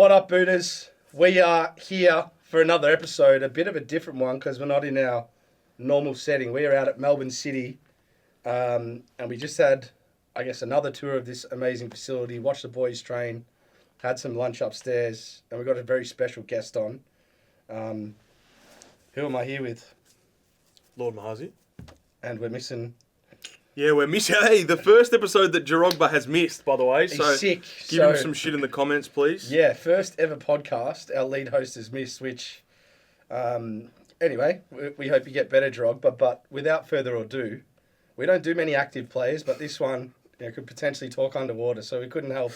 What up, Booters? We are here for another episode, a bit of a different one because we're not in our normal setting. We are out at Melbourne City, and we just had, I guess, another tour of this amazing facility, watched the boys train, had some lunch upstairs, and we've got a very special guest on. Who am I here with? Lord Mahazi. And we're missing... Yeah, we're missing... Hey, the first episode that Jarogba has missed, by the way. He's so sick. Give him some shit in the comments, please. Yeah, first ever podcast our lead host has missed, which... anyway, we hope you get better, Jarogba. But without further ado, we don't do many active players, but this one could potentially talk underwater, so we couldn't help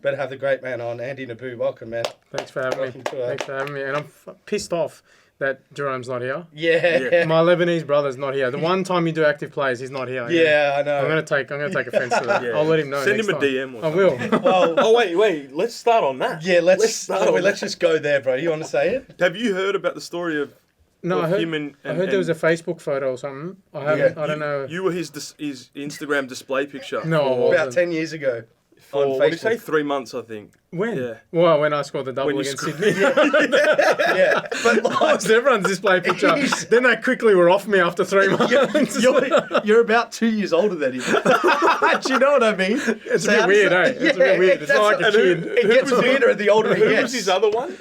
but have the great man on, Andy Nabbout. Welcome, man. Thanks for having me. Thanks for having me. And I'm pissed off that Jerome's not here. Yeah. My Lebanese brother's not here. The one time you do active plays, he's not here. Yeah, I know. I'm gonna take offense to that. Yeah. I'll let him know. Send next him a time. DM or I something. will. Well, wait. Let's start on that. yeah, let's start. just go there, bro. You want to say it? Have you heard about the story of No, I heard, him and there was a Facebook photo or something. I haven't. I don't know. You were his Instagram display picture. No, I for, wasn't. About 10 years ago. for on what did you Facebook. say? 3 months, I think. When? Yeah. Well, when I scored the double When you against scored- Sydney. Yeah, but That like, was everyone's display picture. Then they quickly were off me after 3 months. you're about 2 years older than him. Do you know what I mean? It's a bit weird, eh? It's a bit weird. It's not like a that's- kid. It gets weirder the older he Who gets. was his other one?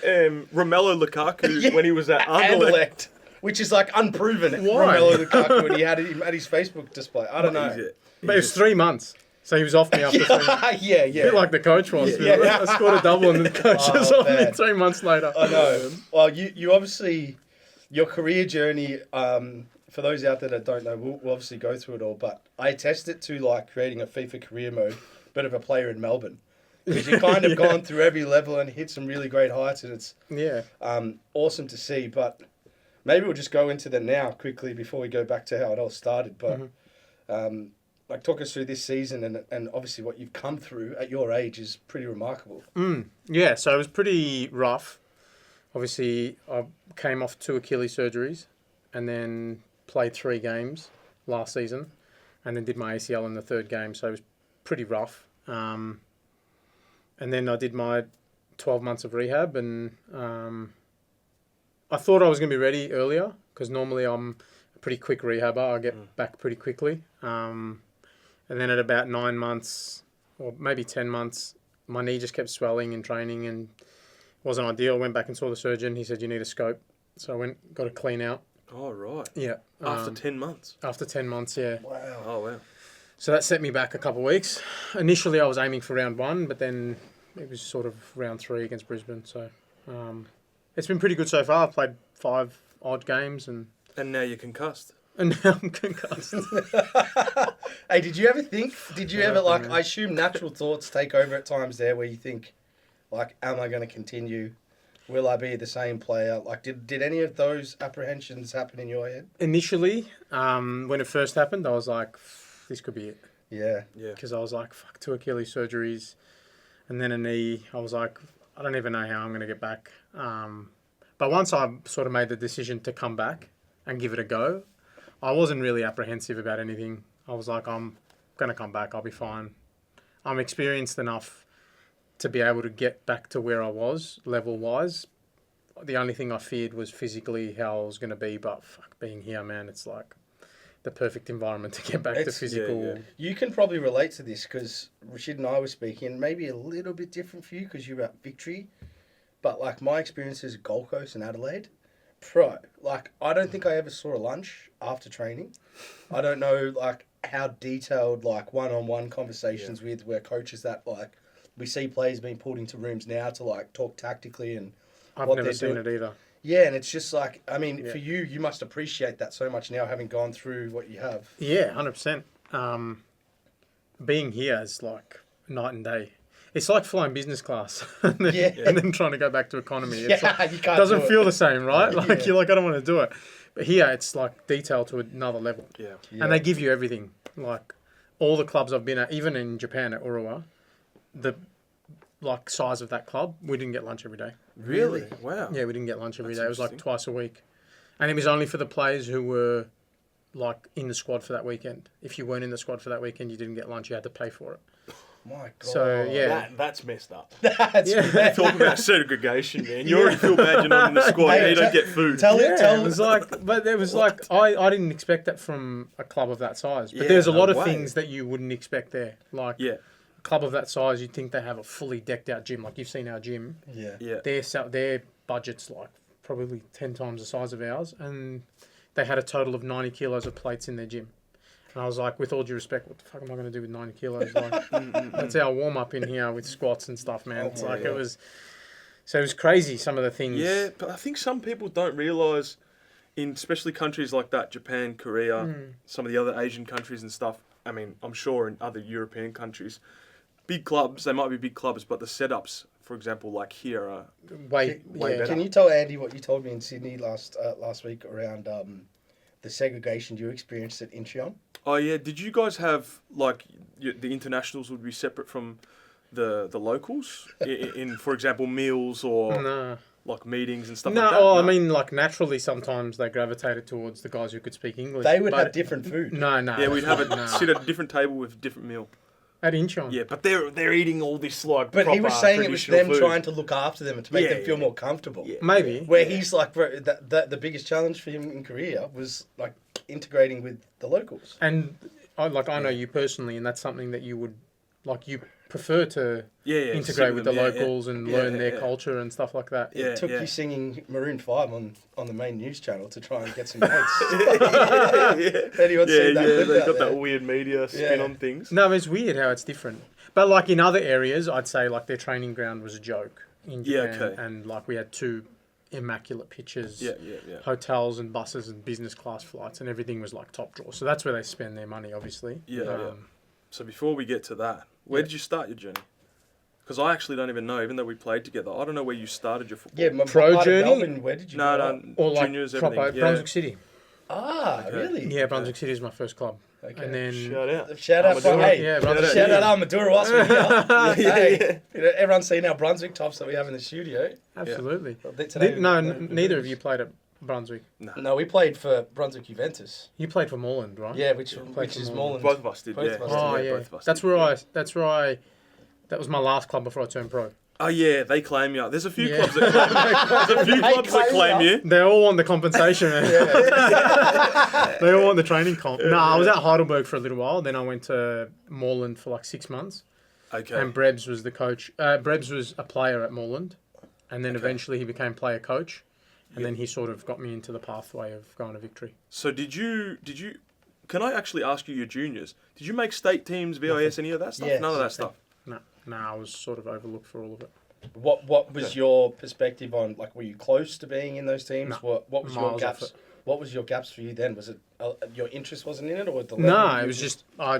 Romelu Lukaku when he was at Anderlecht. Anderlecht, which is like unproven. Why? Romelu Lukaku when he had him at his Facebook display. I don't know. But it was 3 months. So he was off me after 3 months. Yeah. A bit like the coach was. Yeah. I scored a double and the coach was off me man. 3 months later. I know. Well, you obviously, your career journey, for those out there that don't know, we'll obviously go through it all, but I attest it to like creating a FIFA career mode, bit of a player in Melbourne. Because you've kind of gone through every level and hit some really great heights, and it's awesome to see. But maybe we'll just go into them now quickly before we go back to how it all started. But like, talk us through this season and obviously what you've come through at your age is pretty remarkable. Yeah, so it was pretty rough. Obviously, I came off 2 Achilles surgeries and then played 3 games last season and then did my ACL in the 3rd game, so it was pretty rough. And then I did my 12 months of rehab, and I thought I was going to be ready earlier because normally I'm a pretty quick rehabber. I get back pretty quickly. And then at about 9 months, or maybe 10 months, my knee just kept swelling in training and wasn't ideal. Went back and saw the surgeon. He said, you need a scope. So I went, got a clean out. Oh, right. Yeah. After 10 months. After 10 months, yeah. Wow. Oh, wow. So that set me back a couple of weeks. Initially, I was aiming for round 1, but then it was sort of round 3 against Brisbane. So it's been pretty good so far. I've played 5 odd games and And now you're concussed. now I'm concussed. Hey, did you ever, like, I assume natural thoughts take over at times there where you think, like, am I going to continue? Will I be the same player? Like, did any of those apprehensions happen in your head? Initially, when it first happened, I was like, this could be it. Yeah. Yeah. Because I was like, 2 Achilles surgeries and then a knee. I was like, I don't even know how I'm going to get back. But once I sort of made the decision to come back and give it a go, I wasn't really apprehensive about anything. I was like, I'm going to come back. I'll be fine. I'm experienced enough to be able to get back to where I was level-wise. The only thing I feared was physically how I was going to be. But being here, man, it's like the perfect environment to get back to physical. Yeah. You can probably relate to this because Rashid and I were speaking, maybe a little bit different for you because you're at Victory. But, like, my experiences at Gold Coast and Adelaide, like, I don't think I ever saw a lunch after training. I don't know, like, how detailed, like, one-on-one conversations with where coaches that, like, we see players being pulled into rooms now to, like, talk tactically and I've what never they're seen doing. it either. Yeah, and it's just like, I mean, Yeah. for you must appreciate that so much now, having gone through what you have. Yeah, 100%. Being here is like night and day. It's like flying business class and then trying to go back to economy. It's like, you can't doesn't do it. feel the same, right? Like, Yeah. you're like, I don't want to do it. But here, it's like detailed to another level. Yeah. And they give you everything. Like, all the clubs I've been at, even in Japan at Urawa, the like size of that club, we didn't get lunch every day. Really? Wow. Yeah, we didn't get lunch every That's day. It was like interesting. twice a week. And it was only for the players who were like in the squad for that weekend. If you weren't in the squad for that weekend, you didn't get lunch. You had to pay for it. My God. So, yeah. That's messed up. That's Yeah. Talking about segregation, man. You already feel bad you're not in the squad. Hey, Now you don't get food. It was like, but it was like, I didn't expect that from a club of that size. But Yeah, there's a no lot of way. things that you wouldn't expect there. Like, a club of that size, you'd think they have a fully decked out gym. Like, you've seen our gym. Yeah. Their budget's like probably 10 times the size of ours. And they had a total of 90 kilos of plates in their gym. And I was like, with all due respect, what the fuck am I going to do with 90 kilos? Like, that's our warm-up in here with squats and stuff, man. It's like, it was crazy, some of the things. Yeah, but I think some people don't realise, in especially countries like that, Japan, Korea, some of the other Asian countries and stuff, I mean, I'm sure in other European countries, big clubs, they might be big clubs, but the setups, for example, like here are way better. Can you tell Andy what you told me in Sydney last week around the segregation you experienced at Incheon? Oh, yeah. Did you guys have, like, the internationals would be separate from the locals? in, for example, meals or, like, meetings and stuff like that? No, I mean, like, naturally sometimes they gravitated towards the guys who could speak English. They would have different food. No. Yeah, we'd have sit at a different table with a different meal. At Incheon? Yeah, but they're eating all this, like, But he proper was saying it was them food. trying to look after them and to make them feel more comfortable. Yeah. Maybe. Where he's like, bro, the biggest challenge for him in Korea was, like, integrating with the locals. And I know you personally, and that's something that you would, like, you prefer to integrate with the locals and learn their culture and stuff like that. It took you singing Maroon 5 on the main news channel to try and get some notes. Anyone's seen that? They got that weird media spin on things. No, it's weird how it's different. But, like, in other areas, I'd say, like, their training ground was a joke in Japan. And, like, we had 2 immaculate pitches, hotels and buses and business class flights, and everything was, like, top drawer. So that's where they spend their money, obviously. So before we get to that, where did you start your journey? Because I actually don't even know, even though we played together. I don't know where you started your football. Yeah, my pro part journey. Of Melbourne, where did you No, grow up? Or like juniors, proper everything. Brunswick City. Really? Yeah, Brunswick City is my first club. Okay. And then Shout out. Shout out Armadura whilst we're here. You know, everyone's seen our Brunswick tops that we have in the studio. Absolutely. Yeah. Neither of you played at Brunswick. No, we played for Brunswick Juventus. You played for Moreland, right? Yeah, which is Moreland. Both of us did. Both of us did. Oh, yeah. That was my last club before I turned pro. Oh yeah, they claim you. There's a few clubs that claim you. They all want the compensation. Man. They all want the training comp. No, I was at Heidelberg for a little while. Then I went to Moreland for like 6 months. Okay. And Brebs was the coach. Brebs was a player at Moreland, and then eventually he became player coach, and then he sort of got me into the pathway of going to Victory. So did you? Can I actually ask you your juniors? Did you make state teams, VIS, any of that stuff? Yes. None of that stuff. No, I was sort of overlooked for all of it. What was your perspective on, like, were you close to being in those teams? No, What was your gaps? What was your gaps for you then? Was it your interest wasn't in it, or the No, it was just I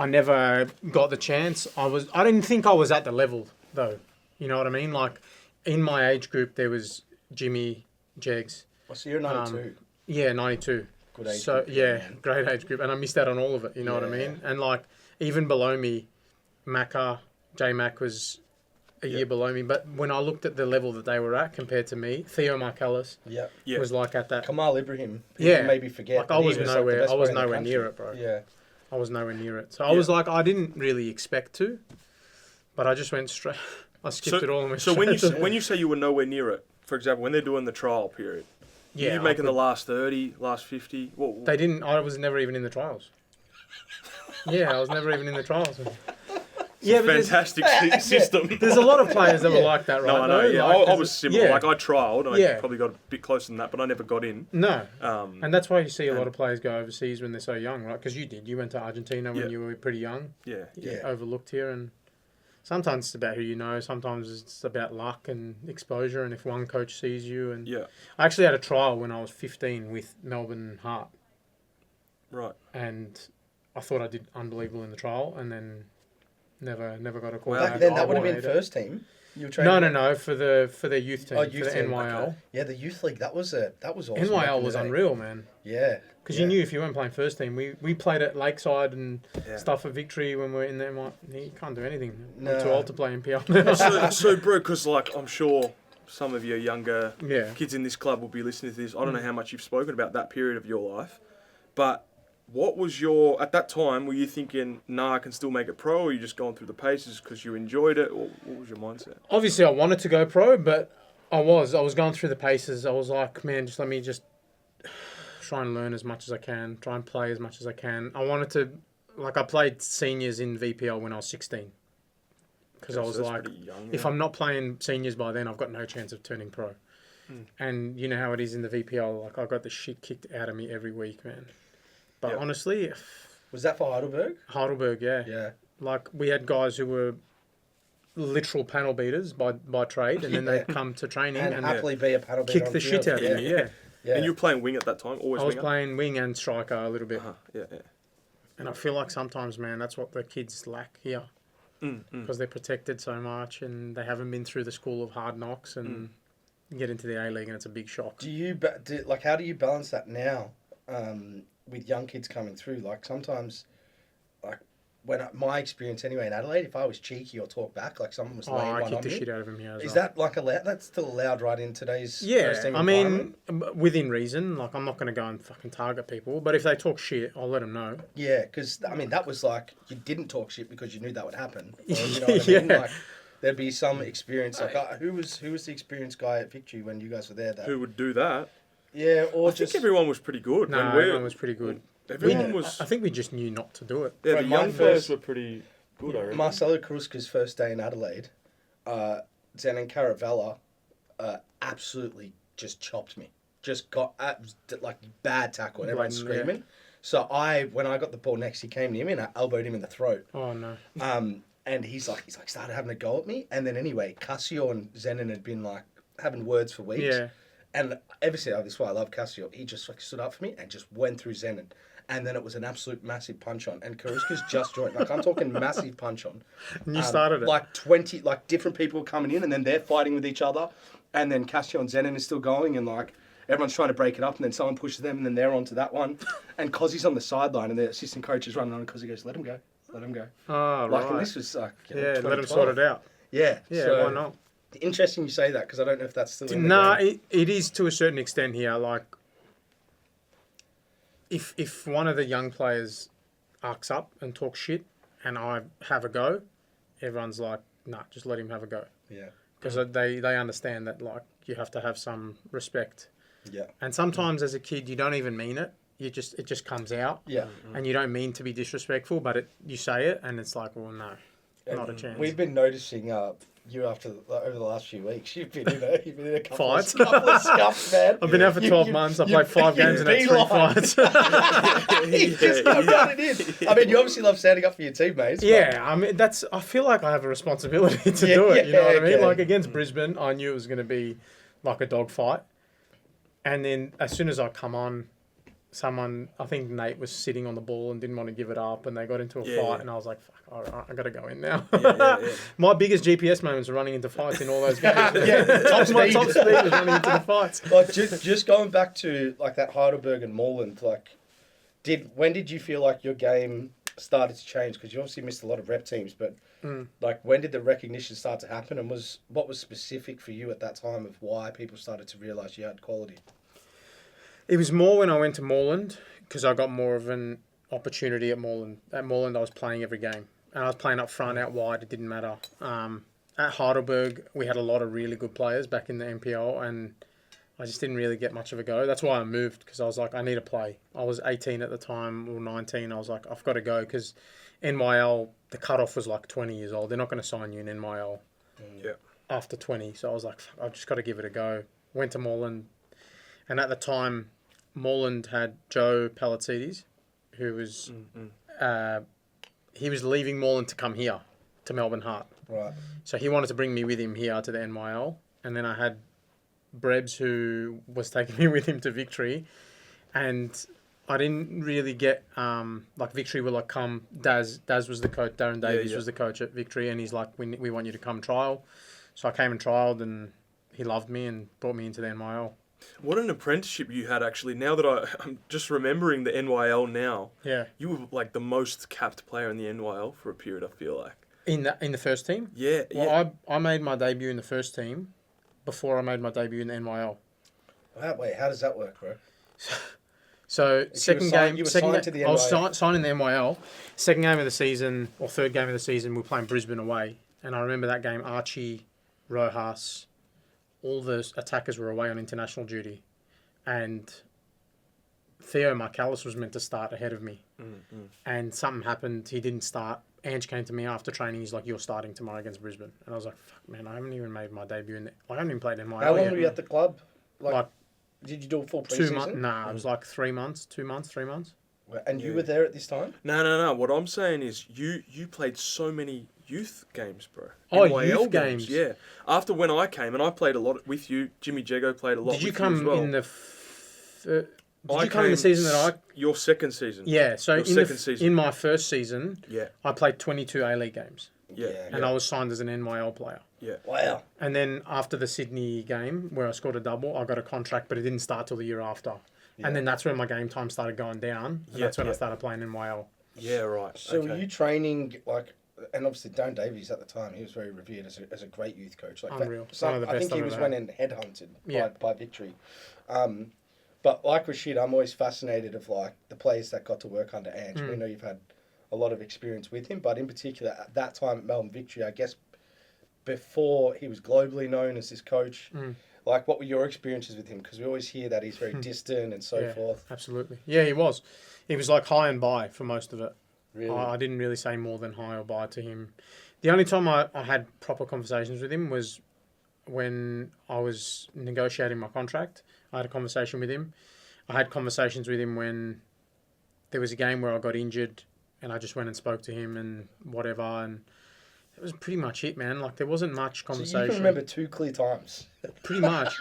never got the chance. I didn't think I was at the level though. You know what I mean? Like in my age group there was Jimmy, Jegs. Oh, so you're 92. Yeah, 92. Good age so group. yeah, great age group, and I missed out on all of it. You know what I mean? And like even below me, J-Mac was a year below me. But when I looked at the level that they were at compared to me, Theo Marcellus was like at that. Kamal Ibrahim. Maybe forget. Like I was nowhere. I was nowhere nowhere near it, bro. Yeah. I was nowhere near it. So I was like, I didn't really expect to, but I just went straight. I skipped it all and went straight. So when you say you were nowhere near it, for example, when they're doing the trial period, were you making the last 30, last 50? They didn't. I was never even in the trials. I was never even in the trials. Fantastic system. There's a lot of players that were like that, right? No, I know. Yeah, like, I was similar. Yeah. Like I trialled, and I probably got a bit closer than that, but I never got in. No. And that's why you see a lot of players go overseas when they're so young, right? Because you did. You went to Argentina when you were pretty young. Yeah. You overlooked here, and sometimes it's about who you know. Sometimes it's about luck and exposure, and if one coach sees you. And I actually had a trial when I was 15 with Melbourne Heart. Right. And I thought I did unbelievable in the trial, and then never got a call. Back then, that would have been first team. You were training. No, for their youth team, youth for the team, NYL. Okay. Yeah, the youth league. That was awesome. NYL was unreal, man. Yeah. Because you knew if you weren't playing first team, we played at Lakeside and stuff at Victory when we were in there. You can't do anything. No. I'm too old to play NPL now. so, bro, because like I'm sure some of your younger kids in this club will be listening to this. I don't know how much you've spoken about that period of your life, but What was at that time, were you thinking, nah, I can still make it pro, or were you just going through the paces because you enjoyed it, or what was your mindset? Obviously, I wanted to go pro, but I was going through the paces. I was like, man, just let me just try and learn as much as I can, try and play as much as I can. I wanted to, like, I played seniors in VPL when I was 16. Because I was like, young, if I'm not playing seniors by then, I've got no chance of turning pro. And you know how it is in the VPL. Like, I got the shit kicked out of me every week, man. But honestly... Was that for Heidelberg? Heidelberg, yeah. Yeah. Like, we had guys who were literal panel beaters by trade, and then they'd come to training and happily be a panel beater. Kick the shit out of me, yeah. And you were playing wing at that time? Always I was winger? playing wing and striker a little bit. Yeah. And I feel like sometimes, man, that's what the kids lack here. Because they're protected so much and they haven't been through the school of hard knocks and get into the A-League and it's a big shock. How do you balance that now with young kids coming through? Like sometimes, like my experience anyway in Adelaide, if I was cheeky or talk back, like someone was laying one on me. I kicked the shit out of him here as Is well. that like allowed? That's still allowed right in today's first team I environment? mean, within reason. Like, I'm not going to go and fucking target people, but if they talk shit, I'll let them know. Yeah, because, I mean, that was like, you didn't talk shit because you knew that would happen. Or, you know what I mean? Like, there'd be some experience. Like, who was the experienced guy at Victory when you guys were there? Who would do that? Yeah, or I think everyone was pretty good. No, everyone was pretty good. Everyone was... I think we just knew not to do it. Yeah, the young fellas were pretty good, I reckon. Marcelo Karuska's first day in Adelaide, Zenon Caravella absolutely just chopped me. Just got, like, bad tackle and everyone's screaming. Yeah. So when I got the ball next, he came near me and I elbowed him in the throat. Oh, no. And he's like started having a go at me. And then anyway, Cassio and Zenon had been, like, having words for weeks. Yeah. And ever since, this is why I love Cassio, he just like stood up for me and just went through Zenon. And then it was an absolute massive punch on. And Karuska's just joined. Like, I'm talking massive punch on. And you started it. Like 20, like different people coming in and then they're fighting with each other. And then Cassio and Zenon is still going and like everyone's trying to break it up and then someone pushes them and then they're onto that one. And Cozzy's on the sideline and the assistant coach is running on and Cozzy goes, let him go. Let him go. Oh, like, right. And this was like... let him sort it out. Yeah. Yeah, so, why not? Interesting you say that because I don't know if that's still in the Nah, game. it is to a certain extent here. Like, if one of the young players arcs up and talks shit and I have a go, everyone's like, nah, just let him have a go. Yeah. Because they understand that, like, you have to have some respect. Yeah. And sometimes as a kid, you don't even mean it. It just comes out. Yeah. And you don't mean to be disrespectful, but you say it and it's like, well, no, not a chance. We've been noticing you over the last few weeks. You've been in a couple Fights. couple of scuffs, man. I've been out for 12 months. I played 5 games and had 3 fights. Just come down it in. I mean, you obviously love standing up for your teammates. Yeah, I mean, I feel like I have a responsibility to do it. You know what I mean? Okay. Like against Brisbane, I knew it was going to be like a dog fight. And then as soon as I come on, I think Nate was sitting on the ball and didn't want to give it up, and they got into a fight, and I was like, fuck, all right, I got to go in now. My biggest GPS moments were running into fights in all those games. Top speed was running into the fights. Like, just going back to like that Heidelberg and Moreland, like, when did you feel like your game started to change? Because you obviously missed a lot of rep teams, but like, when did the recognition start to happen, and what was specific for you at that time of why people started to realise you had quality? It was more when I went to Moreland because I got more of an opportunity at Moreland. At Moreland, I was playing every game. And I was playing up front, out wide. It didn't matter. At Heidelberg, we had a lot of really good players back in the NPL, and I just didn't really get much of a go. That's why I moved, because I was like, I need to play. I was 18 at the time, or 19. I was like, I've got to go, because NYL, the cutoff was like 20 years old. They're not going to sign you in NYL after 20. So I was like, I've just got to give it a go. Went to Moreland. And at the time, Moreland had Joe Palacides, who was he was leaving Moreland to come here to Melbourne Heart. Right. So he wanted to bring me with him here to the NYL, and then I had Brebs who was taking me with him to Victory, and I didn't really get like Victory were like, come. Daz was the coach. Darren Davies was the coach at Victory, and he's like, we want you to come trial. So I came and trialed, and he loved me and brought me into the NYL. What an apprenticeship you had, actually. Now that I'm just remembering the NYL now. Yeah. You were like the most capped player in the NYL for a period, I feel like. In the first team? Yeah. Well, I made my debut in the first team before I made my debut in the NYL. Wait, how does that work, bro? So second signed- game, you were second signed ga- to the I was NYL. signing the NYL. Second game of the season, or third game of the season, we were playing Brisbane away, and I remember that game. Archie, Rojas, all the attackers were away on international duty, and Theo Marcellus was meant to start ahead of me, and something happened. He didn't start. Ange came to me after training. He's like, "You're starting tomorrow against Brisbane," and I was like, "Fuck, man, I haven't even made my debut in. I haven't even played in my." How long were you at the club? Like did you do a full 2 preseason? months? Nah, it was like 3 months, 2 months, 3 months. And you were there at this time? No. What I'm saying is you played so many youth games, bro. Oh, NYL youth games. Yeah. After when I came, and I played a lot with you, Jimmy Jego played a lot Did with you come as well. in the? Did you come in the season that I? Your second season. Yeah. So Your in second season. in my first season, Yeah. I played 22 A League games, Yeah. and I was signed as an NYL player. Yeah. Wow. And then after the Sydney game where I scored a double, I got a contract, but it didn't start till the year after. Yeah. And then that's when my game time started going down. And Yeah, that's when I yeah. started playing NYL. Yeah. Right. So okay. were you training like, and obviously Dan Davies at the time, he was very revered as a great youth coach. Like Unreal. So One of the I best think he I've was ever went had. and headhunted Yeah. by Victory. But like Rashid, I'm always fascinated of like the players that got to work under Ange. We know you've had a lot of experience with him, but in particular at that time at Melbourne Victory, I guess before he was globally known as this coach, like what were your experiences with him? Because we always hear that he's very distant and so Yeah, forth. absolutely. Yeah, he was. He was like high and by for most of it. Really? I didn't really say more than hi or bye to him. The only time I had proper conversations with him was when I was negotiating my contract. I had a conversation with him. I had conversations with him when there was a game where I got injured and I just went and spoke to him and whatever. And it was pretty much it, man. Like there wasn't much So conversation. you can remember 2 clear times. Pretty much.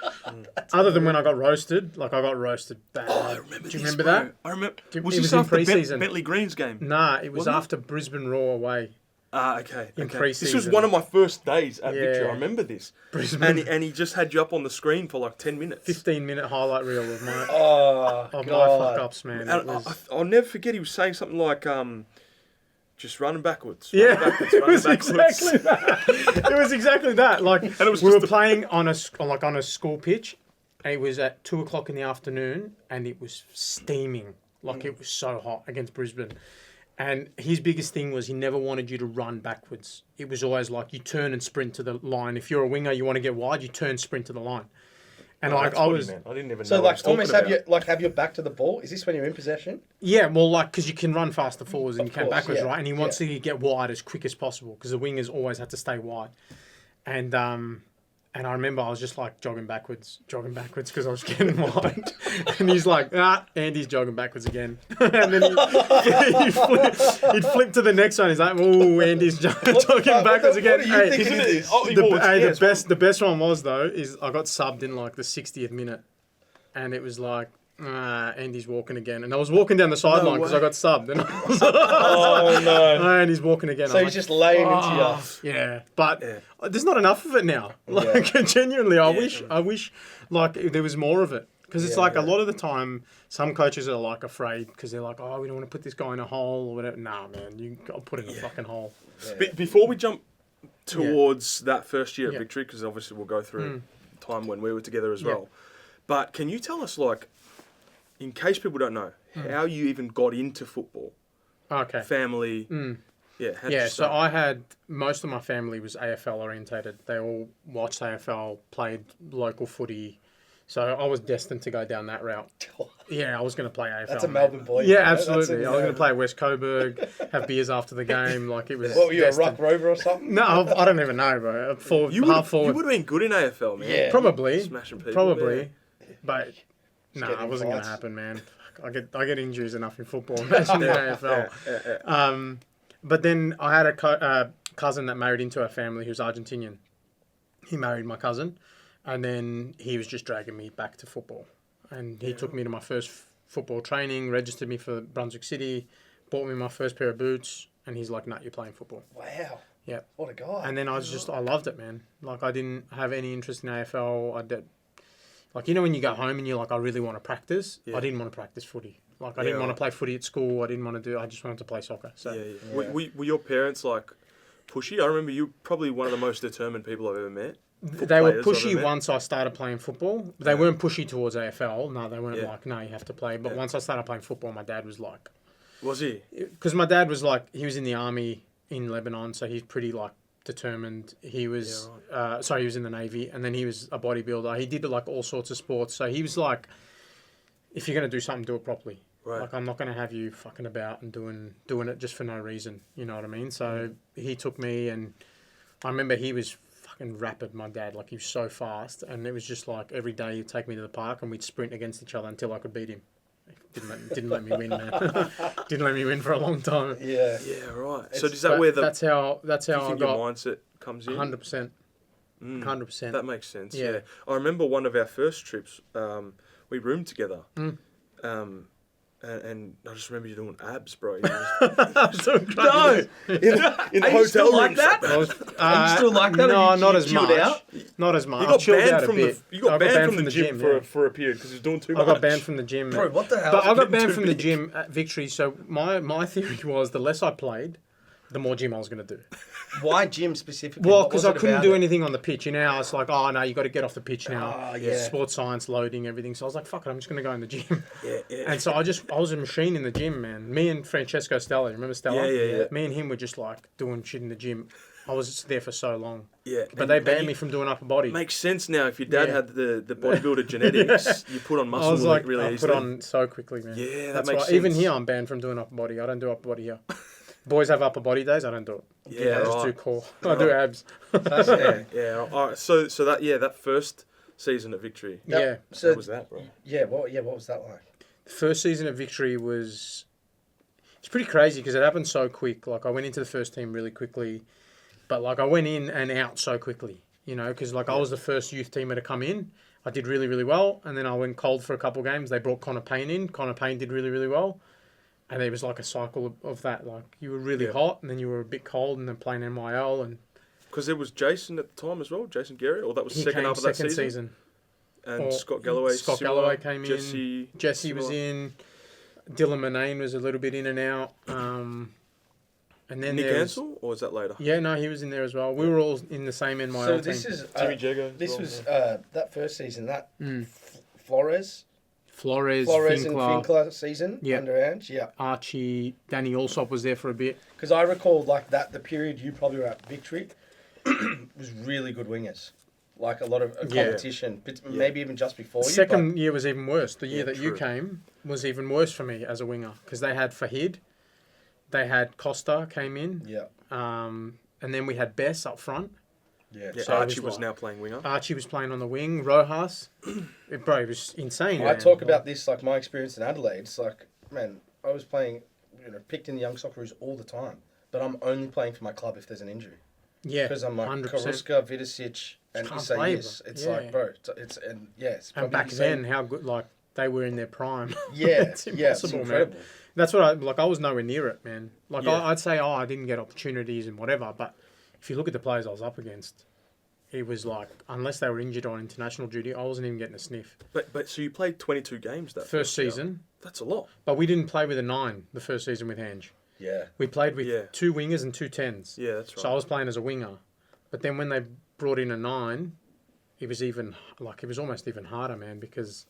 Other than when I got roasted. Like I got roasted bad. I remember Do you this, remember bro. that? I remember. It Was was this in after pre-season. Bentley Green's game? Nah, it was Wasn't it? after Brisbane Raw away. Okay. In okay. pre-season. This was one of my first days at Yeah. Victory. I remember this. Brisbane. And he just had you up on the screen for like 10 minutes. 15-minute highlight reel of my Oh, my God. fuck ups, man. And It was, I'll never forget. He was saying something like, "Just running backwards." yeah, running backwards, it was running backwards. exactly that. It was exactly that. Like it was we just were playing on a school pitch, and it was at 2:00 in the afternoon, and it was steaming. Like it was so hot against Brisbane. And his biggest thing was he never wanted you to run backwards. It was always like you turn and sprint to the line. If you're a winger, you want to get wide, you turn, sprint to the line. And like That's I what he was, meant. I didn't even So know what like he was almost talking have your back to the ball. Is this when you're in possession? yeah, well, like because you can run faster forwards and Of you can course, backwards, yeah, right? And he wants yeah. to get wide as quick as possible because the wingers always have to stay wide. And I remember I was just like jogging backwards because I was getting wide. And he's like, Andy's jogging backwards again. And then he'd flip to the next one. He's like, oh, Andy's jogging backwards again. What are you thinking of this? Oh, he was, yes, The best one was though is I got subbed in like the 60th minute, and it was like. Andy's walking again, and I was walking down the sideline because way. I got subbed, and I was like, Oh no! and he's walking again. So I'm he's like, just laying into you. yeah, but Yeah. there's not enough of it now. Like genuinely, I wish like there was more of it because it's Yeah, like yeah. a lot of the time some coaches are like afraid because they're like, oh, we don't want to put this guy in a hole or whatever. Nah, man, you got to put it in a fucking hole. Before we jump towards that first year at Yeah. Victory, because obviously we'll go through time when we were together as well. But can you tell us, like, in case people don't know, how you even got into football? Okay. Family. Yeah. How did Yeah, you so start? I had most of my family was AFL orientated. They all watched AFL, played local footy. So I was destined to go down that route. Yeah, I was going to play AFL. That's a mate. Melbourne boy. Yeah, you know? absolutely. That's I was going to play West Coburg, have beers after the game. Like it was. What were you, a destined. rock rover or something? No, I don't even know, bro. Half forward. You would have been good in AFL, man. Yeah. Probably. Smashing people. Probably. But no, getting it wasn't going fights. to happen, man. I get injuries enough in football. Imagine in AFL. But then I had a cousin that married into a family who's Argentinian. He married my cousin, and then he was just dragging me back to football. And he took me to my first football training, registered me for Brunswick City, bought me my first pair of boots, and he's like, "Nah, you're playing football." Wow. Yeah. What a guy. And then I loved it, man. Like I didn't have any interest in AFL. I did, like you know when you go home and you're like, I really want to practice. Yeah. I didn't want to practice footy. Like I didn't want to play footy at school. I just wanted to play soccer. So Yeah. Were your parents like pushy? I remember you probably one of the most determined people I've ever met. They were players, I've pushy admit. once I started playing football. They weren't pushy towards AFL. No, they weren't Yeah. like, no, you have to play. But Yeah. once I started playing football, my dad was like, Was he? because my dad was like, he was in the army in Lebanon, so he's pretty like determined. He was, he was in the Navy, and then he was a bodybuilder. He did like all sorts of sports. So he was like, if you're going to do something, do it properly. Right. Like, I'm not going to have you fucking about and doing it just for no reason. You know what I mean? So he took me, and I remember he was fucking rapid, my dad. Like, he was so fast, and it was just like every day he'd take me to the park and we'd sprint against each other until I could beat him. Didn't let me win, man. Didn't let me win for a long time. Yeah. Yeah, right. It's- So is that where the that's how do you I think your got mindset comes in? 100%. 100%. That makes sense. Yeah. Yeah. I remember one of our first trips. We roomed together. And I just remember you doing abs, bro. You just- No. in the Are you still hotel like room. that? Are you still like that? No, Or you not as chilled much. out? Not as much. You I've got chilled out banned a from bit. the. You got I banned from the gym yeah. for a period because he was doing too I much. got banned from the gym. Bro, what the hell? But I got getting banned too from the big. gym at Victory. So my theory was the less I played, the more gym I was going to do. Why gym specifically? Well, What because was I it couldn't about do it? anything on the pitch. You know, how it's like, oh no, you got to get off the pitch now. Ah, yeah. Sports science, loading, everything. So I was like, fuck it, I'm just going to go in the gym. Yeah. And so I was a machine in the gym, man. Me and Francesco Stella, remember Stella? Yeah. Me and him were just like doing shit in the gym. I was just there for so long. Yeah. But they banned me from doing upper body. Makes sense now. If your dad Yeah. had the bodybuilder genetics, you put on I muscle was like, really I easily. put on so quickly, man. Yeah, that That's makes why sense. even here I'm banned from doing upper body. I don't do upper body here. Boys have upper body days. I don't do it. Yeah, I just right. do core. I do abs. That's it. Yeah. All right. So that first season at Victory. Yeah. So What was that, bro? what was that like? The first season of Victory was... It's pretty crazy because it happened so quick. Like, I went into the first team really quickly. But, like, I went in and out so quickly. You know, because, like, I was the first youth teamer to come in. I did really, really well. And then I went cold for a couple of games. They brought Connor Payne in. Connor Payne did really, really well. And it was like a cycle of that. Like, you were really hot, and then you were a bit cold, and then playing NYL, and Because there was Jason at the time as well, Jason Gary, or that was he second came half of that second season. season. And Or Scott Galloway. Scott similar. Galloway came in. Jesse was similar. in. Dylan Murnane was a little bit in and out. And then Nick there was, Ansell, or was that later? yeah, no, he was in there as well. We were all in the same NYL So team. this is Timmy Jago. this was that first season that Mm. Flores Flores and Finkler, Finkler season Yeah. under Ange, yeah. Archie, Danny Allsop was there for a bit. Because I recall like that the period you probably were at Victory was really good wingers, like a lot of Yeah. competition, but maybe even just before you. Second year was even worse. The year Yeah, that you true. came was even worse for me as a winger because they had Fahid, they had Costa came in, but, and then we had Bess up front. yeah. Yeah, So it Archie was was like- now playing winger. Archie was playing on the wing. Rojas, it was insane. I man. talk about this like my experience in Adelaide. It's like, man, I was playing, picked in the young Socceroos all the time, but I'm only playing for my club if there's an injury. Yeah, Because I'm like 100%. Karuska, Vidicic, and Can't play, Isaias. bro. It's Yeah. like, bro, it's it's And probably back the same- then, how good, like, they were in their prime. yeah, It's yeah, it's impossible, man. incredible. That's what I was nowhere near it, man. Like, Yeah. I'd say, I didn't get opportunities and whatever, but if you look at the players I was up against, it was like, unless they were injured on international duty, I wasn't even getting a sniff. But so you played 22 games that First year. season, That's a lot. but we didn't play with a 9 the first season with Ange. Yeah, We played with Yeah. 2 wingers and 2 10s. Yeah, that's right. So I was playing as a winger. But then when they brought in a 9, it was almost even harder, man, because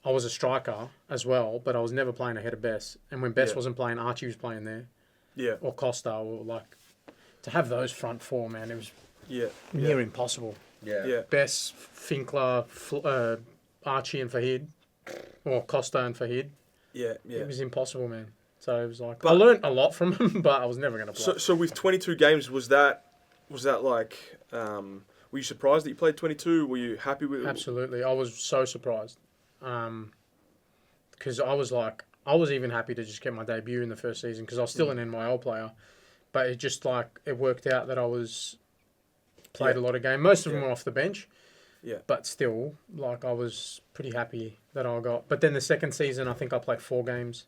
I was a striker as well, but I was never playing ahead of Bess. And when Bess Yeah. wasn't playing, Archie was playing there, yeah, or Costa, or like, to have those front four, man, it was yeah, near impossible. yeah, yeah. Bess, Finkler, Archie and Fahid, or Costa and Fahid. Yeah, yeah. It was impossible, man. So it was like, But- I learnt a lot from him, but I was never going to play. So with 22 games, was that like? Were you surprised that you played 22? Were you happy with it? Absolutely. I was so surprised. Because I was like, I was even happy to just get my debut in the first season because I was still an NYL player. But it just like, it worked out that I played a lot of games. Most of them were off the bench. Yeah. But still, like, I was pretty happy that I got. But then the second season, I think I played 4 games.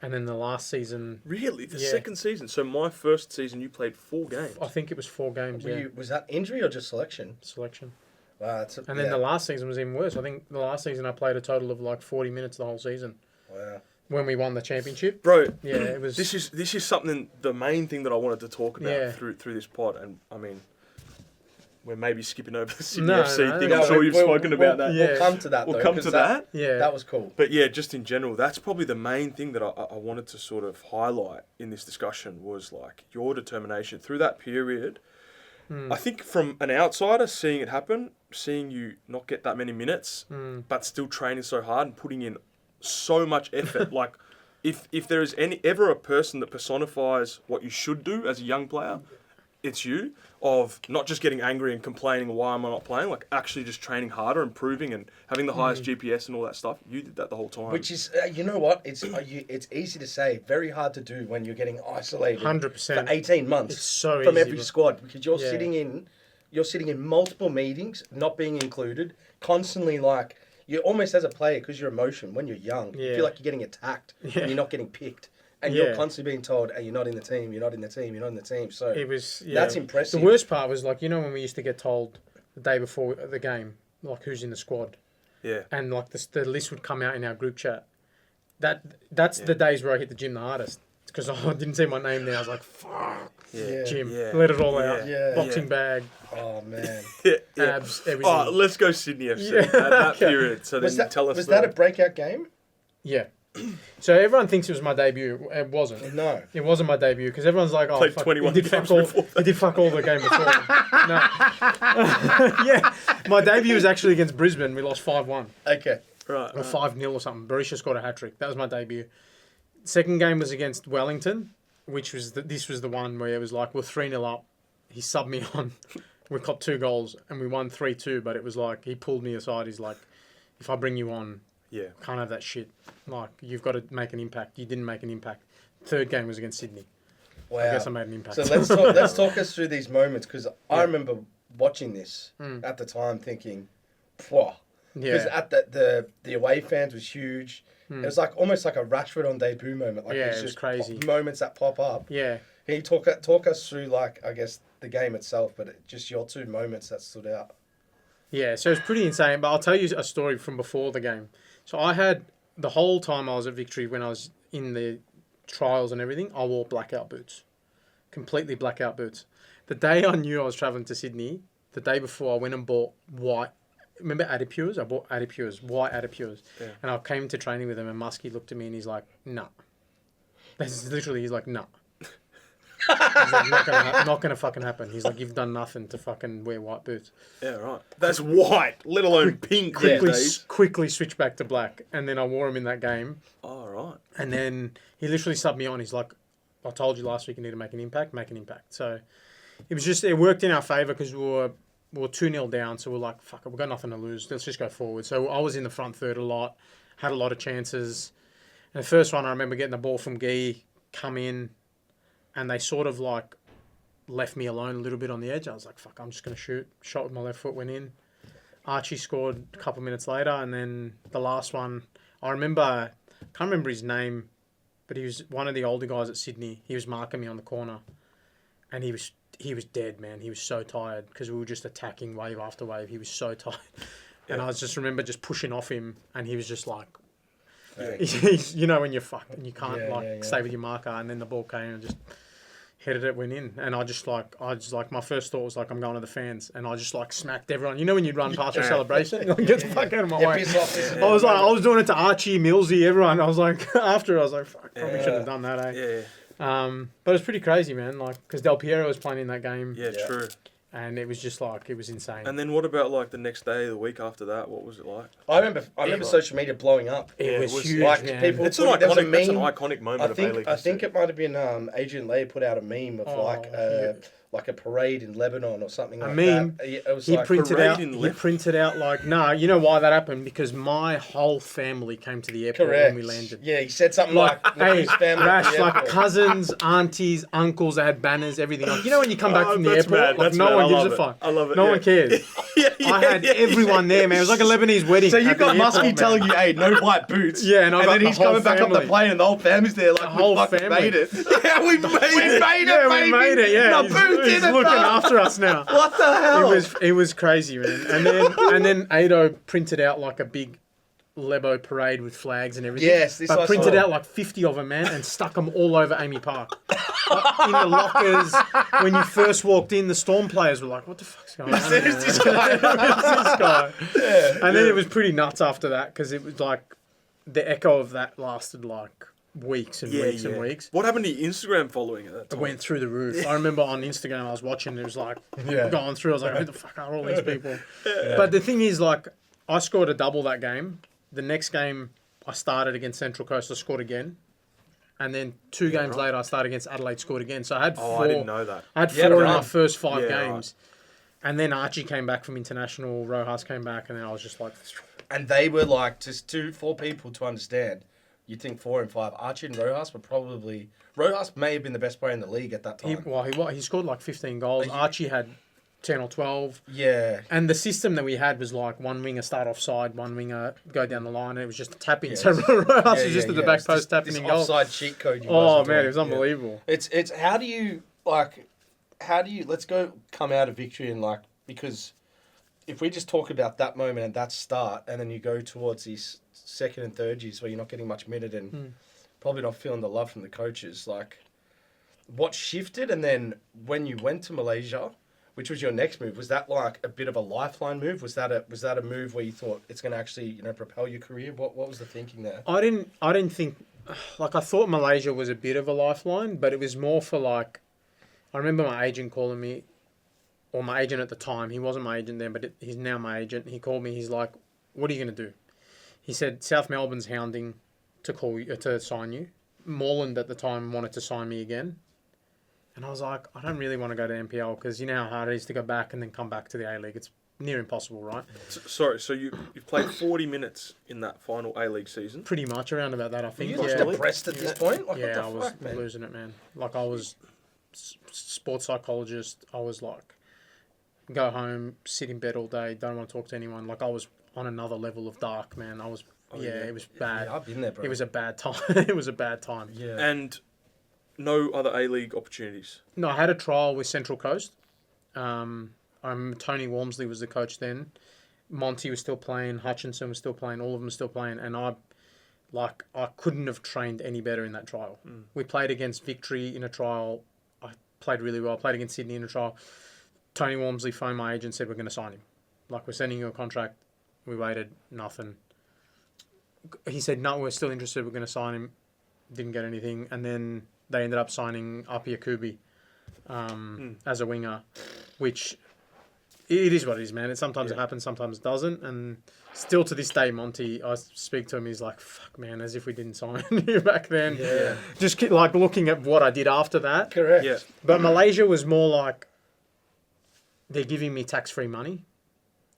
And then the last season, Really, the Yeah. second season. So my first season, you played 4 games. I think it was 4 games, yeah, Was that injury or just selection? selection. Wow, that's And then the last season was even worse. I think the last season I played a total of like 40 minutes the whole season wow. when we won the championship. Bro, Yeah, it was. this is something, the main thing that I wanted to talk about Yeah. through this pod, and I mean, we're maybe skipping over the Sydney No, FC no, thing. no, I'm sure you've spoken about that. Yeah. We'll come to that. We'll though, come 'cause to that. Yeah. That was cool. But yeah, just in general, that's probably the main thing that I wanted to sort of highlight in this discussion was like your determination through that period. I think from an outsider seeing it happen, seeing you not get that many minutes, but still training so hard and putting in so much effort, like if there is ever a person that personifies what you should do as a young player, it's you, of not just getting angry and complaining why am I not playing, like actually just training harder, improving and having the highest GPS and all that stuff. You did that the whole time. Which is, you know what? It's easy to say, very hard to do when you're getting isolated 100%. for 18 months It's so from easy, every bro. squad because you're Yeah. sitting in multiple meetings, not being included, constantly like you almost as a player because your emotion when you're young, you Yeah. feel like you're getting attacked Yeah. and you're not getting picked. And Yeah. you're constantly being told, hey, you're not in the team, you're not in the team, you're not in the team. So It was, that's impressive. The worst part was like, you know, when we used to get told the day before the game, like who's in the squad, yeah. and like the list would come out in our group chat. That's the days where I hit the gym the hardest because I didn't see my name there. I was like, fuck, Yeah. gym, Yeah. let it all out, Yeah. boxing bag, Oh, man. Yeah. abs, everything. Oh, let's go Sydney FC Yeah. at that Okay. period. So Was then that, tell us. was that a breakout game? Yeah. So everyone thinks it was my debut. It wasn't. No. It wasn't my debut because everyone's like, "Oh, Played fuck, 21 he did fuck games all. before that." He did fuck all the game before." No. Yeah, my debut was actually against Brisbane. We lost 5-1 Okay. Right. or 5-0 or something. Barisha scored a hat trick. That was my debut. Second game was against Wellington, which was this was the one where it was like we're 3-0 up. He subbed me on. We got 2 goals and we won 3-2. But it was like he pulled me aside. He's like, "If I bring you on, Yeah. can't have that shit. Like, you've got to make an impact. You didn't make an impact." Third game was against Sydney. Wow. I guess I made an impact. So let's talk us through these moments because I remember watching this at the time thinking, "Pwah." Because Yeah. at the away fans was huge. It was like almost like a Rashford on debut moment. Like Yeah, it's it was just crazy. moments that pop up. Yeah. Can you talk us through like I guess the game itself, but just your 2 moments that stood out? Yeah, so it's pretty insane. But I'll tell you a story from before the game. So I had, the whole time I was at Victory, when I was in the trials and everything, I wore blackout boots. Completely blackout boots. The day I knew I was travelling to Sydney, the day before I went and bought white, remember Adipures? I bought Adipures, white Adipures. Yeah. And I came to training with him and Muskie looked at me and he's like, "Nah." That's literally, he's like, "Nah." He's like, not gonna fucking happen. He's like, "You've done nothing to fucking wear white boots." Yeah, right. That's white, let alone pink these days. Quickly switched back to black, and then I wore him in that game. Oh, right. And then he literally subbed me on. He's like, "I told you last week you need to make an impact. Make an impact." So it was just, it worked in our favour because we were 2-0 down. So we're like, "Fuck it, we've got nothing to lose. Let's just go forward." So I was in the front third a lot, had a lot of chances. And the first one, I remember getting the ball from Guy, come in, and they sort of like left me alone a little bit on the edge. I was like, "Fuck, I'm just going to shoot." Shot with my left foot, went in. Archie scored a couple of minutes later, and then the last one, I remember, can't remember his name, but he was one of the older guys at Sydney. He was marking me on the corner, and he was dead, man. He was so tired because we were just attacking wave after wave. He was so tired, and I just remember just pushing off him, and he was just like, you know, when you're fucked and you can't stay with your marker, and then the ball came and just headed it, went in, and I just like my first thought was like, I'm going to the fans, and I just like smacked everyone. You know when you run past your celebration, like, get the fuck out of my way. I was doing it to Archie, Millsy, everyone. I was like, after I was like, fuck, probably shouldn't have done that, eh? Yeah. But it was pretty crazy, man. Like, because Del Piero was playing in that game, Yeah, true. and it was just like, it was insane. And then what about like the next day, the week after that? What was it like? I remember social media blowing up. It was huge, like man. people. It's an there was a iconic. That's an meme. iconic moment of A-League. I think it might have been Adrian Lay put out a meme of like a parade in Lebanon or something like meme. that. It was He like printed parade out. in He left. printed out like, nah. You know why that happened? Because my whole family came to the airport correct. when we landed. Yeah, he said something Like, like hey, his family. Rash, like airport. cousins, aunties, uncles, they had banners, everything. Like, you know when you come back from the that's airport, mad, like that's no mad. one I gives love a it. fuck. I love it, No yeah. one cares. I had everyone there, man. It was like a Lebanese wedding. So you at the got airport, Muskie man. telling you, "Hey, no white boots." Yeah, and I got then the he's whole coming back up the family. plane, and the whole family's there. Like, The whole we fucking family. made it. Yeah, we made it. Yeah, we made it. Yeah, No he's, boots he's in it, looking bro. after us now. What the hell? It was crazy, man. And then Ado printed out like a big Lebo parade with flags and everything. Yes, this I but printed saw. out like 50 of them, man, and stuck them all over Amy Park. In the lockers, when you first walked in, the Storm players were like, "What the fuck's going on?" Who's this guy? Who's this guy? Yeah, And then it was pretty nuts after that because it was like the echo of that lasted like weeks and weeks and weeks. What happened to your Instagram following at that It time? went through the roof. I remember on Instagram I was watching, it was like going through. I was like, who the fuck are all these people? But the thing is, like, I scored a double that game. The next game I started against Central Coast, I scored again. And then 2 games later, I started against Adelaide, scored again. So I had 4. I didn't know that. I had 4 in my right. first 5 Yeah, games. Right. And then Archie came back from international, Rojas came back, and then I was just like... And they were like, just 4 people to understand. You'd think 4 and 5. Archie and Rojas were probably... Rojas may have been the best player in the league at that time. He scored like 15 goals. Archie had 10 or 12. Yeah. And the system that we had was like one winger start offside, one winger go down the line. And it was just a tap in. Yeah, So Rojas was just at the back It's post tapping this in goal. offside cheat code. You guys Oh were doing. man, it was unbelievable. It's how do you let's go come out of victory and like, because if we just talk about that moment and that start, and then you go towards these second and third years where you're not getting much minute and probably not feeling the love from the coaches, like what shifted? And then when you went to Malaysia, which was your next move, was that like a bit of a lifeline move? Was that a move where you thought it's going to actually propel your career? What was the thinking there? I didn't think, like, I thought Malaysia was a bit of a lifeline, but it was more for like, I remember my agent calling me, or my agent at the time, he wasn't my agent then, but he's now my agent. He called me, he's like, what are you going to do? He said, South Melbourne's hounding to sign you. Moreland at the time wanted to sign me again. And I was like, I don't really want to go to NPL because you know how hard it is to go back and then come back to the A-League. It's near impossible, right? Sorry, so you played 40 minutes in that final A-League season? Pretty much around about that, I Were think. you like depressed at this point? Like, Yeah, I what the was fuck, man? losing it, man. Like, I was sports psychologist. I was like, go home, sit in bed all day, don't want to talk to anyone. Like, I was on another level of dark, man. I was, it was bad. Yeah, I've been there, bro. It was a bad time. It was a bad time. Yeah. And no other A-League opportunities? No, I had a trial with Central Coast. Tony Walmsley was the coach then. Monty was still playing. Hutchinson was still playing. All of them were still playing. And I couldn't have trained any better in that trial. We played against Victory in a trial. I played really well. I played against Sydney in a trial. Tony Walmsley phoned my agent, said, we're going to sign him. Like, we're sending you a contract. We waited, nothing. He said, no, we're still interested. We're going to sign him. Didn't get anything. And then they ended up signing Apia Kubi as a winger, which it is what it is, man. Sometimes it happens, sometimes it doesn't. And still to this day, Monty, I speak to him, he's like, fuck, man, as if we didn't sign you back then. Yeah. Just like looking at what I did after that. Correct. Yeah. But Malaysia was more like, they're giving me tax-free money.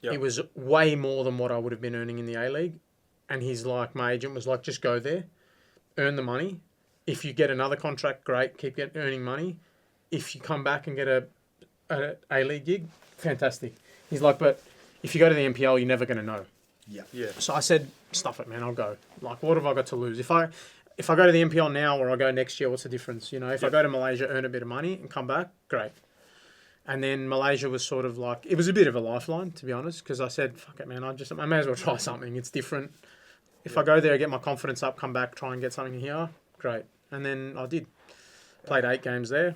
Yep. It was way more than what I would have been earning in the A-League. And he's like, my agent was like, just go there, earn the money. If you get another contract, great, keep earning money. If you come back and get a A-League gig, fantastic. He's like, but if you go to the NPL, you're never going to know. Yeah. Yeah. So I said, stuff it, man, I'll go. Like, what have I got to lose? If I go to the NPL now or I go next year, what's the difference? You know, if I go to Malaysia, earn a bit of money and come back, great. And then Malaysia was sort of like, it was a bit of a lifeline, to be honest, because I said, fuck it, man, I may as well try something. It's different. If I go there, get my confidence up, come back, try and get something here, great. And then I did. Played 8 games there.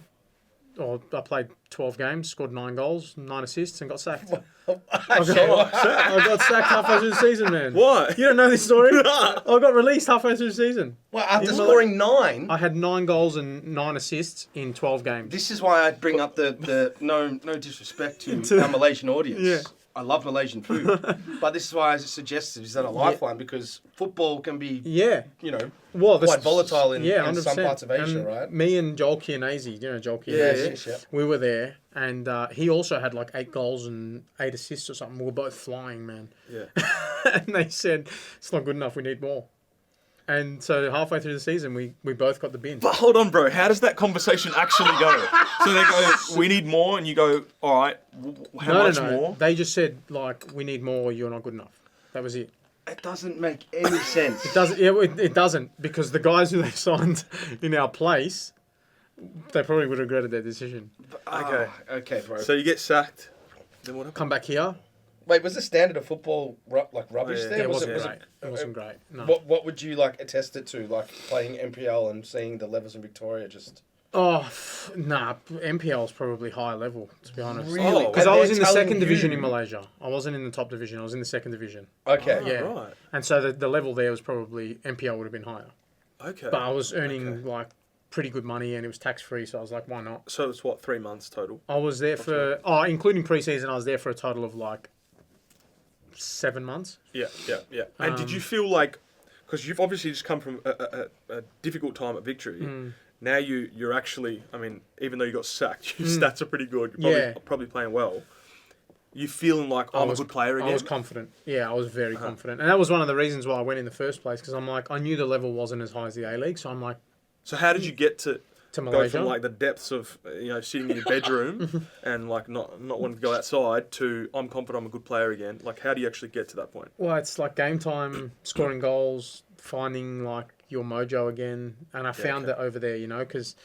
Or I played 12 games, scored 9 goals, 9 assists, and got sacked. I got sacked halfway through the season, man. What? You don't know this story? I got released halfway through the season. Well, after scoring 9... I had 9 goals and 9 assists in 12 games. This is why I bring up the no disrespect to our Malaysian audience. Yeah. I love Malaysian food, but this is why I suggested is that a lifeline because football can be quite volatile in some parts of Asia, and right? Me and Joel Chianese, Joel Chianese, Yes. we were there, and he also had like 8 goals and 8 assists or something. We were both flying, man. Yeah. And they said it's not good enough. We need more. And so halfway through the season, we both got the bin. But hold on, bro. How does that conversation actually go? So they go, we need more, and you go, all right, how much more? They just said, like, we need more, you're not good enough. That was it. It doesn't make any sense. It doesn't. Yeah, it doesn't, because the guys who they signed in our place, they probably would have regretted their decision. Okay. Okay, bro. So you get sacked. Then what happened? Come back here. Wait, was the standard of football rubbish yeah. there? Yeah, it was wasn't was great. It wasn't great. No. What would you like attest it to? Like playing MPL and seeing the levels in Victoria just. Oh, nah. MPL is probably higher level, to be honest. Really? Because And I was they're in the telling second division you- in Malaysia. I wasn't in the top division. I was in the second division. Okay. Yeah. Right. And so the level there was probably MPL would have been higher. Okay. But I was earning like pretty good money and it was tax free, so I was like, why not? So it's what, 3 months total? I was there for including preseason. I was there for a total of like 7 months. Yeah. And did you feel like, because you've obviously just come from a difficult time at Victory, now you're actually, I mean, even though you got sacked, your stats are pretty good. You're probably playing well. You feeling like I'm a good player again? I was confident. Yeah, I was very confident, and that was one of the reasons why I went in the first place. Because I'm like, I knew the level wasn't as high as the A League, so I'm like, So how did you get to go Malaysia. from like the depths of sitting in your bedroom and like not wanting to go outside to I'm confident I'm a good player again? Like how do you actually get to that point? Well, it's like game time, scoring goals, finding like your mojo again, and I found that over there, because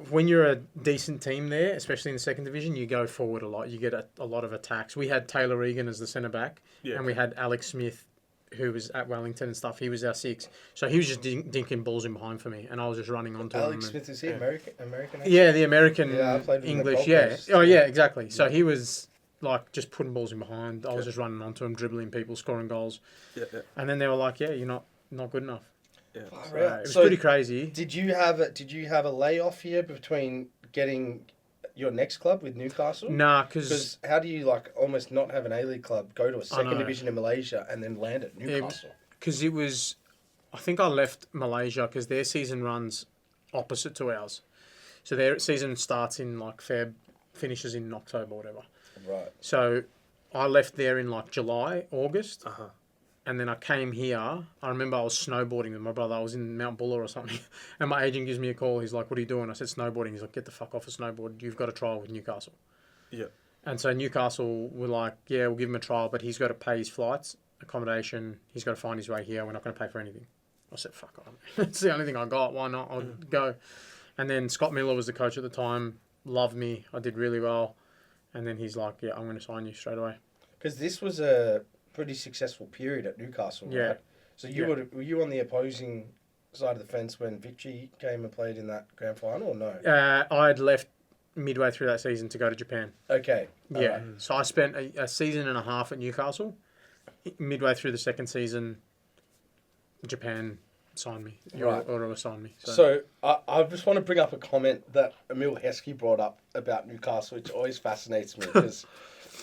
when you're a decent team there, especially in the second division, you go forward a lot. You get a lot of attacks. We had Taylor Egan as the centre back, and we had Alex Smith, who was at Wellington and stuff. He was our 6. So he was just dinking balls in behind for me, and I was just running onto him. Alex Smith, is he American? Yeah, the American I played with him at English, Gold yeah. Coast. Oh, yeah, exactly. So he was like just putting balls in behind. I was just running onto him, dribbling people, scoring goals. Yeah. And then they were like, yeah, you're not good enough. Yeah. So it was pretty crazy. Did you have a layoff here between getting your next club with Newcastle? Nah, because Because how do you like almost not have an A-League club, go to a second know. division in Malaysia, and then land at Newcastle? it was, I think I left Malaysia because their season runs opposite to ours. So their season starts in like Feb, finishes in October or whatever. Right. So I left there in like July, August. Uh-huh. And then I came here. I remember I was snowboarding with my brother. I was in Mount Buller or something. And my agent gives me a call. He's like, what are you doing? I said, snowboarding. He's like, get the fuck off a snowboard. You've got a trial with Newcastle. Yeah. And so Newcastle were like, yeah, we'll give him a trial, but he's got to pay his flights, accommodation. He's got to find his way here. We're not going to pay for anything. I said, fuck on. It's the only thing I got. Why not? I'll go. And then Scott Miller was the coach at the time. Loved me. I did really well. And then he's like, yeah, I'm going to sign you straight away. Because this was a pretty successful period at Newcastle, Yeah. right? So were you on the opposing side of the fence when Victory came and played in that grand final, or no? I had left midway through that season to go to Japan. Okay. Yeah. Alright. So I spent a season and a half at Newcastle. Midway through the second season, Japan signed me. Right. Urawa signed me. So I just want to bring up a comment that Emil Heskey brought up about Newcastle, which always fascinates me because,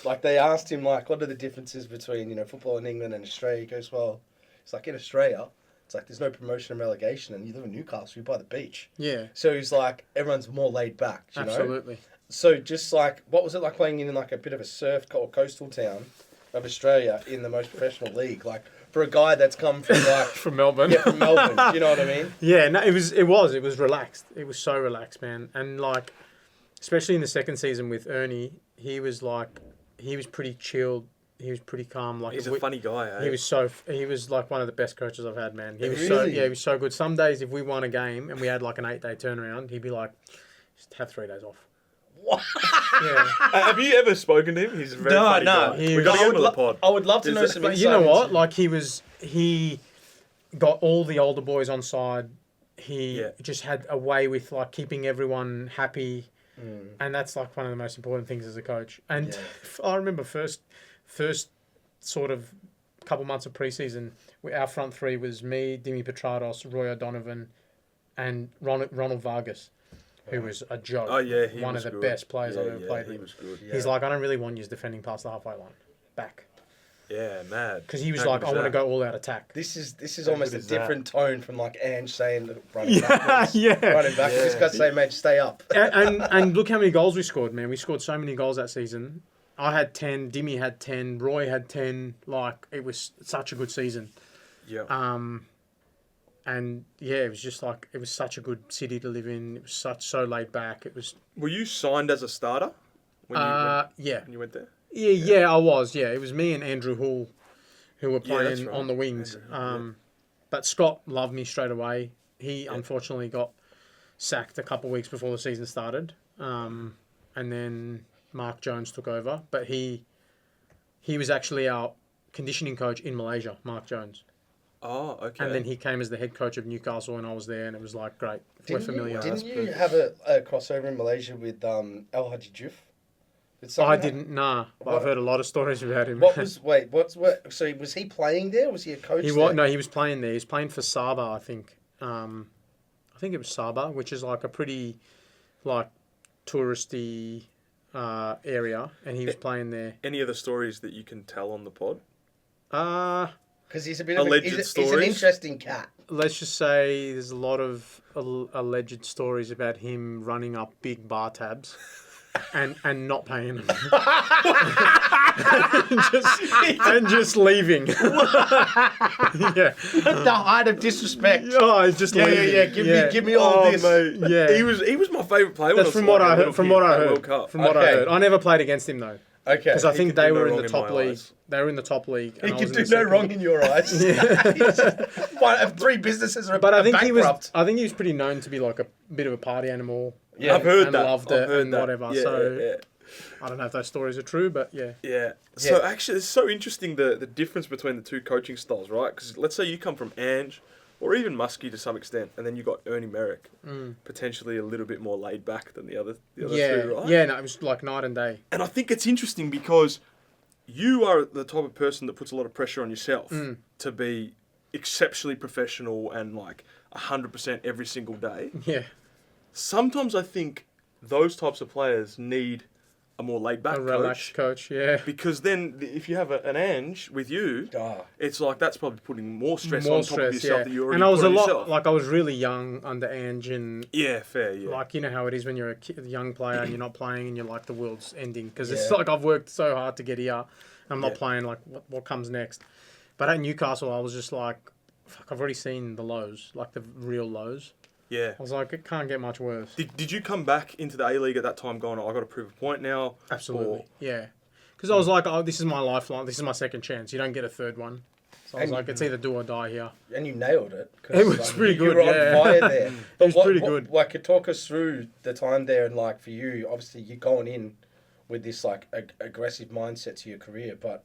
like, they asked him like, what are the differences between football in England and Australia? He goes, well, it's like in Australia, it's like there's no promotion and relegation, and you live in Newcastle, you're by the beach. Yeah. So he's like, everyone's more laid back. You know? Absolutely. So just like, what was it like playing in like a bit of a surf or coastal town of Australia in the most professional league? Like for a guy that's come from like From Melbourne. yeah, from Melbourne. Do you know what I mean? Yeah, no, it was relaxed. It was so relaxed, man. And like, especially in the second season with Ernie, he was pretty chilled. He was pretty calm. Like He's a funny guy, eh? He was like one of the best coaches I've had, man. He was Really? he was so good. Some days if we won a game and we had like an 8-day turnaround, he'd be like, just have 3 days off. What? Yeah. Have you ever spoken to him? He's a very funny guy. We got to get him on the pod. I would love to know some But insight. you know what? into- Like he got all the older boys on side. He just had a way with like keeping everyone happy. And that's like one of the most important things as a coach. And I remember first sort of couple months of preseason, our front three was me, Dimi Petrados, Roy O'Donovan, and Ronald Vargas, who was a joke. Oh, yeah, he one was of the good. best players I've ever Yeah, played he with. was good. He's like, I don't really want you defending past the halfway line. Back. Yeah, mad. Because he was How like, good I is want to that? go all out attack. This is How almost good a is that? different tone from like Ange saying running backwards. Running backwards. Yeah. This guy's saying, mate, stay up. and look how many goals we scored, man. We scored so many goals that season. I had 10, Dimmy had 10, Roy had 10. Like, it was such a good season. Yeah. And yeah, it was just like, it was such a good city to live in. It was so laid back. It was, Were you signed as a starter when yeah. you went there? Yeah, I was. Yeah, it was me and Andrew Hull who were Yeah, that's playing right. on the wings. Andrew Hull, But Scott loved me straight away. He unfortunately got sacked a couple of weeks before the season started. And then Mark Jones took over. But he he was actually our conditioning coach in Malaysia, Mark Jones. Oh, okay. And then he came as the head coach of Newcastle, and I was there, and it was like, great. We're familiar. Didn't you have a crossover in Malaysia with El Hadji Diouf? I didn't, nah. But I've heard a lot of stories about him. So was he playing there? Was he a coach He there? was, no, he was playing there. He was playing for Sabah, I think. I think it was Sabah, which is like a pretty, like, touristy area, and he was playing there. Any other stories that you can tell on the pod? Because he's a bit Alleged he's an interesting cat. Let's just say there's a lot of alleged stories about him running up big bar tabs and not paying them. and just leaving. Yeah. The height of disrespect. Oh, he's just leaving. Give me all this. Mate. Yeah. He was my favourite player. That's from what I heard. From what I heard. I never played against him though. Okay. Because I think they were in the in top my league. eyes. They were in the top league. He and I can was do in the no second wrong league. in your eyes. Yeah. Three businesses are But I think bankrupt. I think he was pretty known to be like a bit of a party animal. Yeah. I've heard and that. loved I've it heard and that. whatever. Yeah, So yeah. I don't know if those stories are true, but yeah. Yeah. So actually, it's so interesting the difference between the two coaching styles, right? Because let's say you come from Ange, or even Muskie to some extent, and then you got Ernie Merrick, potentially a little bit more laid back than the other two, right? Yeah, no, it was like night and day. And I think it's interesting because you are the type of person that puts a lot of pressure on yourself to be exceptionally professional and like 100% every single day. Yeah. Sometimes I think those types of players need a more laid-back A relaxed coach, yeah. Because then if you have an Ange with you, it's like that's probably putting more stress on top of yourself that you already and I was put on a lot, yourself. like I was really young under Ange and Yeah, fair, yeah. like, you know how it is when you're a young player and you're not playing and you're like the world's ending. Because it's like I've worked so hard to get here and I'm not playing, like what comes next. But at Newcastle, I was just like, fuck, I've already seen the lows, like the real lows. Yeah. I was like, it can't get much worse. Did you come back into the A-League at that time going, I got to prove a point now? Absolutely, yeah. Because I was like, oh, this is my lifeline. This is my second chance. You don't get a third one. So I was like, it's either do or die here. And you nailed it. It was pretty good, You were yeah. on fire there. It was pretty good. Like, talk us through the time there, and like for you, obviously you're going in with this like aggressive mindset to your career, but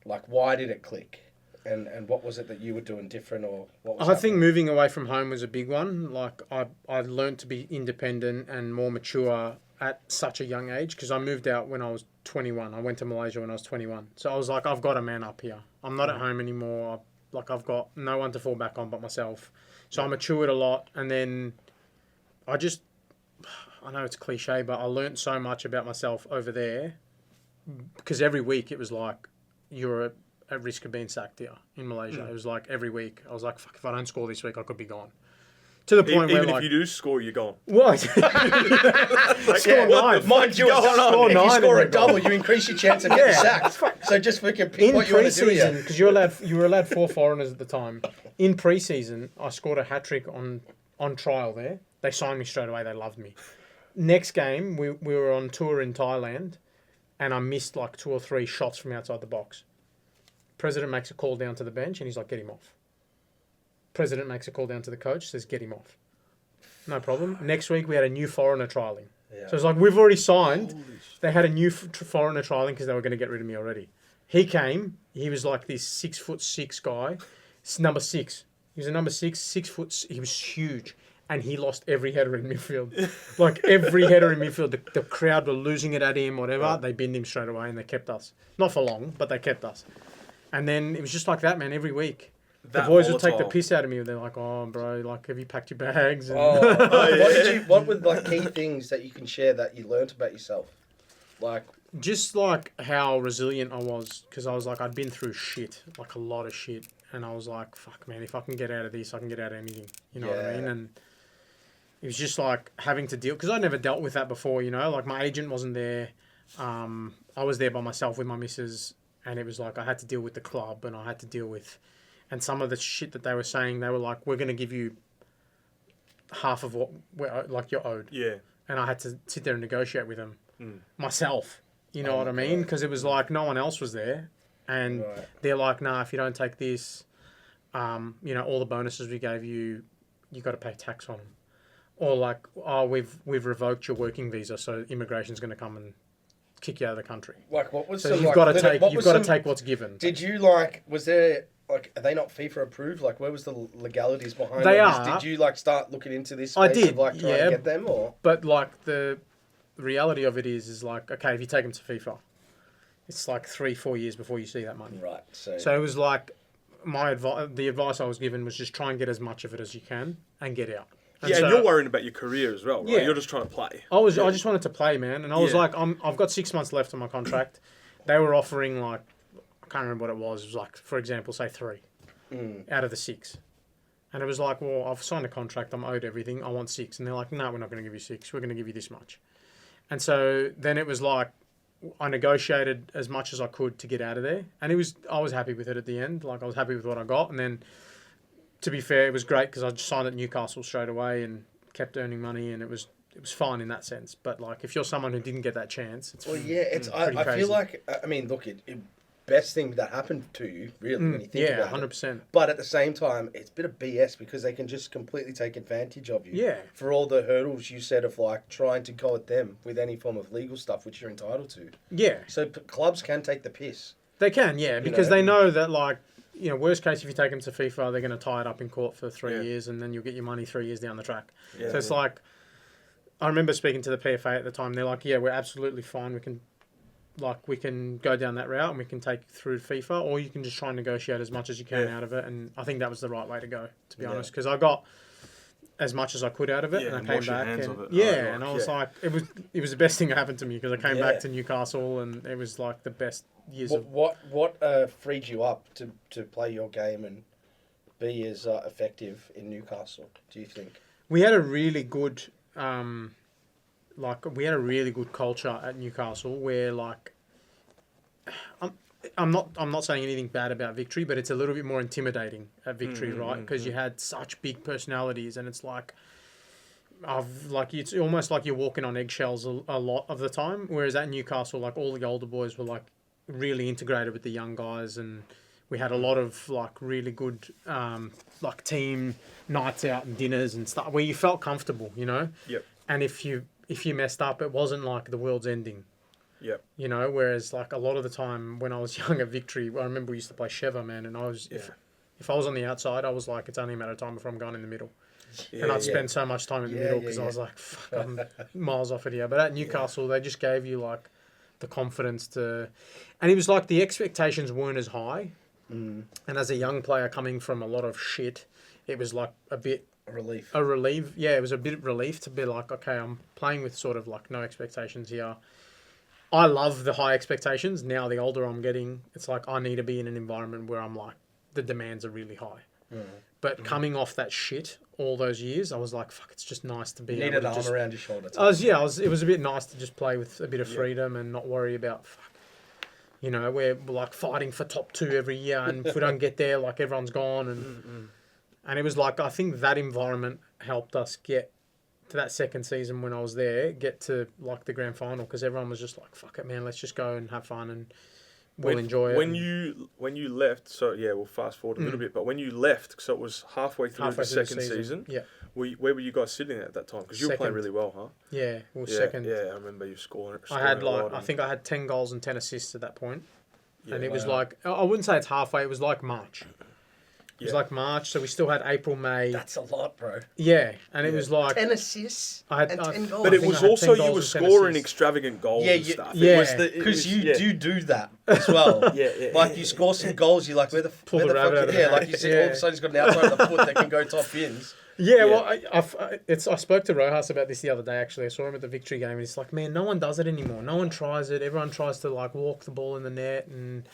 like, why did it click? And what was it that you were doing different, or what was I think moving away from home was a big one. Like I learned to be independent and more mature at such a young age because I moved out when I was 21. I went to Malaysia when I was 21. So I was like, I've got a man up here. I'm not at home anymore. I've got no one to fall back on but myself. So I matured a lot, and then I know it's cliche, but I learned so much about myself over there because every week it was like, you're at risk of being sacked here in Malaysia. It was like every week. I was like, fuck, if I don't score this week, I could be gone. To the point where, even like, if you do score, you're gone. What? Like, Score nine. Mind you, Score if you nine score a and you're double, you increase your chance of getting sacked. So just freaking pick in what you want to do pre-season, here. because you were allowed 4 foreigners at the time. In pre-season, I scored a hat-trick on trial there. They signed me straight away. They loved me. Next game, we were on tour in Thailand, and I missed like 2 or 3 shots from outside the box. President makes a call down to the bench, and he's like, get him off. President makes a call down to the coach, says, get him off. No problem. Next week, we had a new foreigner trialing. Yeah. So it's like, we've already signed. They had a new foreigner trialing because they were going to get rid of me already. He came. He was like this 6'6" guy. It's number 6. He was a number 6, 6 foot. He was huge. And he lost every header in midfield. Like, every header in midfield. The crowd were losing it at him, whatever. Yeah. They binned him straight away and they kept us. Not for long, but they kept us. And then it was just like that, man, every week. The boys would take the piss out of me. They're like, oh, bro, like, have you packed your bags? And What were like key things that you can share that you learnt about yourself? Like, just like how resilient I was, because I was like, I'd been through shit, like a lot of shit. And I was like, fuck, man, if I can get out of this, I can get out of anything. You know what I mean? And it was just like having to deal, because I never dealt with that before, you know? Like, my agent wasn't there. I was there by myself with my missus. And it was like, I had to deal with the club, and I had to deal with... And some of the shit that they were saying, they were like, we're going to give you half of what like you're owed. Yeah. And I had to sit there and negotiate with them myself. You know what I mean? Because it was like no one else was there. And they're like, nah, if you don't take this, you know, all the bonuses we gave you, you got to pay tax on them. Or like, oh, we've revoked your working visa, so immigration's going to come and kick you out of the country. Like, what was So some, you've like, got to limit- take what you've was got to some- take what's given. Did you, like, was there, like, are they not FIFA approved? Like, where was the legalities behind They all this? are. Did you, like, start looking into this I space did, of, like, trying yeah. to get them, or? But like the reality of it is like, okay, if you take them to FIFA, it's like 3-4 years before you see that money. Right, so So it was like the advice I was given was just try and get as much of it as you can and get out. And so you're worrying about your career as well, right? Yeah. You're just trying to play. I just wanted to play, man, and I was Yeah. like, I've got 6 months left on my contract. They were offering like, I can't remember what it was. It was like, for example, say 3 out of the 6. And it was like, well, I've signed a contract. I'm owed everything. I want 6. And they're like, no, we're not going to give you 6. We're going to give you this much. And so then it was like, I negotiated as much as I could to get out of there. And I was happy with it at the end. Like, I was happy with what I got. And then, to be fair, it was great because I just signed at Newcastle straight away and kept earning money. And it was fine in that sense. But like, if you're someone who didn't get that chance, it's Well, yeah, it's. pretty I crazy. feel like, I mean, look, it best thing that happened to you, really, when you think yeah, about 100%. it. But at the same time, it's a bit of BS because they can just completely take advantage of you. Yeah. For all the hurdles you said of like trying to go at them with any form of legal stuff, which you're entitled to. Yeah. So clubs can take the piss. They can, yeah, because know? they know that, like, you know, worst case, if you take them to FIFA, they're going to tie it up in court for 3 Yeah. years and then you'll get your money 3 years down the track. Yeah, So it's like, I remember speaking to the PFA at the time. They're like, yeah, we're absolutely fine. We can go down that route and we can take you through FIFA, or you can just try and negotiate as much as you can Yeah. out of it. And I think that was the right way to go, to be Yeah. honest, because I got as much as I could out of it, Yeah, and and I came wash your back, hands and of it. yeah, Oh, and I like, was yeah. like, it was the best thing that happened to me because I came Yeah. back to Newcastle, and it was like the best years of. What freed you up to play your game and be as effective in Newcastle, do you think? We had a really good, culture at Newcastle where like, I'm not saying anything bad about Victory, but it's a little bit more intimidating at Victory, right? Because you had such big personalities, and it's like, it's almost like you're walking on eggshells a lot of the time. Whereas at Newcastle, like all the older boys were like really integrated with the young guys, and we had a lot of like really good like team nights out and dinners and stuff where you felt comfortable, you know. Yep. And if you messed up, it wasn't like the world's ending. Yep. You know, whereas like a lot of the time when I was young at Victory, I remember we used to play Sheva, man, and I was if I was on the outside, I was like, it's only a matter of time before I'm going in the middle. Yeah, And I'd yeah. spend so much time in the middle because I was like, fuck, I'm miles off it here. But at Newcastle, they just gave you like the confidence to, and it was like the expectations weren't as high. And as a young player coming from a lot of shit, it was like a bit A relief. a relief. Yeah, it was a bit of relief to be like, okay, I'm playing with sort of like no expectations here. I love the high expectations. Now, the older I'm getting, it's like I need to be in an environment where I'm like, the demands are really high. But coming off that shit all those years, I was like, fuck, it's just nice to be You need able an to arm just... around your shoulder. It was a bit nice to just play with a bit of freedom and not worry about, fuck, you know, we're like fighting for top 2 every year, and if we don't get there, like everyone's gone. And it was like, I think that environment helped us get to that second season when I was there, get to like the grand final, because everyone was just like, fuck it, man, let's just go and have fun and we'll enjoy it. When you left, so yeah, we'll fast forward a little bit, but when you left, so it was halfway through the second season. Yeah. Where were you guys sitting at that time? Because you were playing Second. really well, huh? Yeah, we were Yeah, second. yeah, I remember you scoring. I had a lot like, I and- think I had 10 goals and 10 assists at that point. Yeah, And it was wow. like, I wouldn't say it's halfway, it was like March. It was Yeah. like March, so we still had April, May. That's a lot, bro. Yeah, and it was like, 10 assists I had- and I- 10 goals. But I it think was I had also 10 you goals were and 10 scoring assists. extravagant goals Yeah, and you- stuff. yeah. It was Because you yeah. do that as well. Yeah. Like you score some goals, you're like, where the Pull where the the rabbit out fuck? of Yeah, the like hat. you said, all of a sudden he's got an outside of the foot that can go top bins. Yeah, Yeah. well, I spoke to Rojas about this the other day, actually. I saw him at the Victory game, and he's like, man, no one does it anymore. No one tries it. Everyone tries to, like, walk the ball in the net, and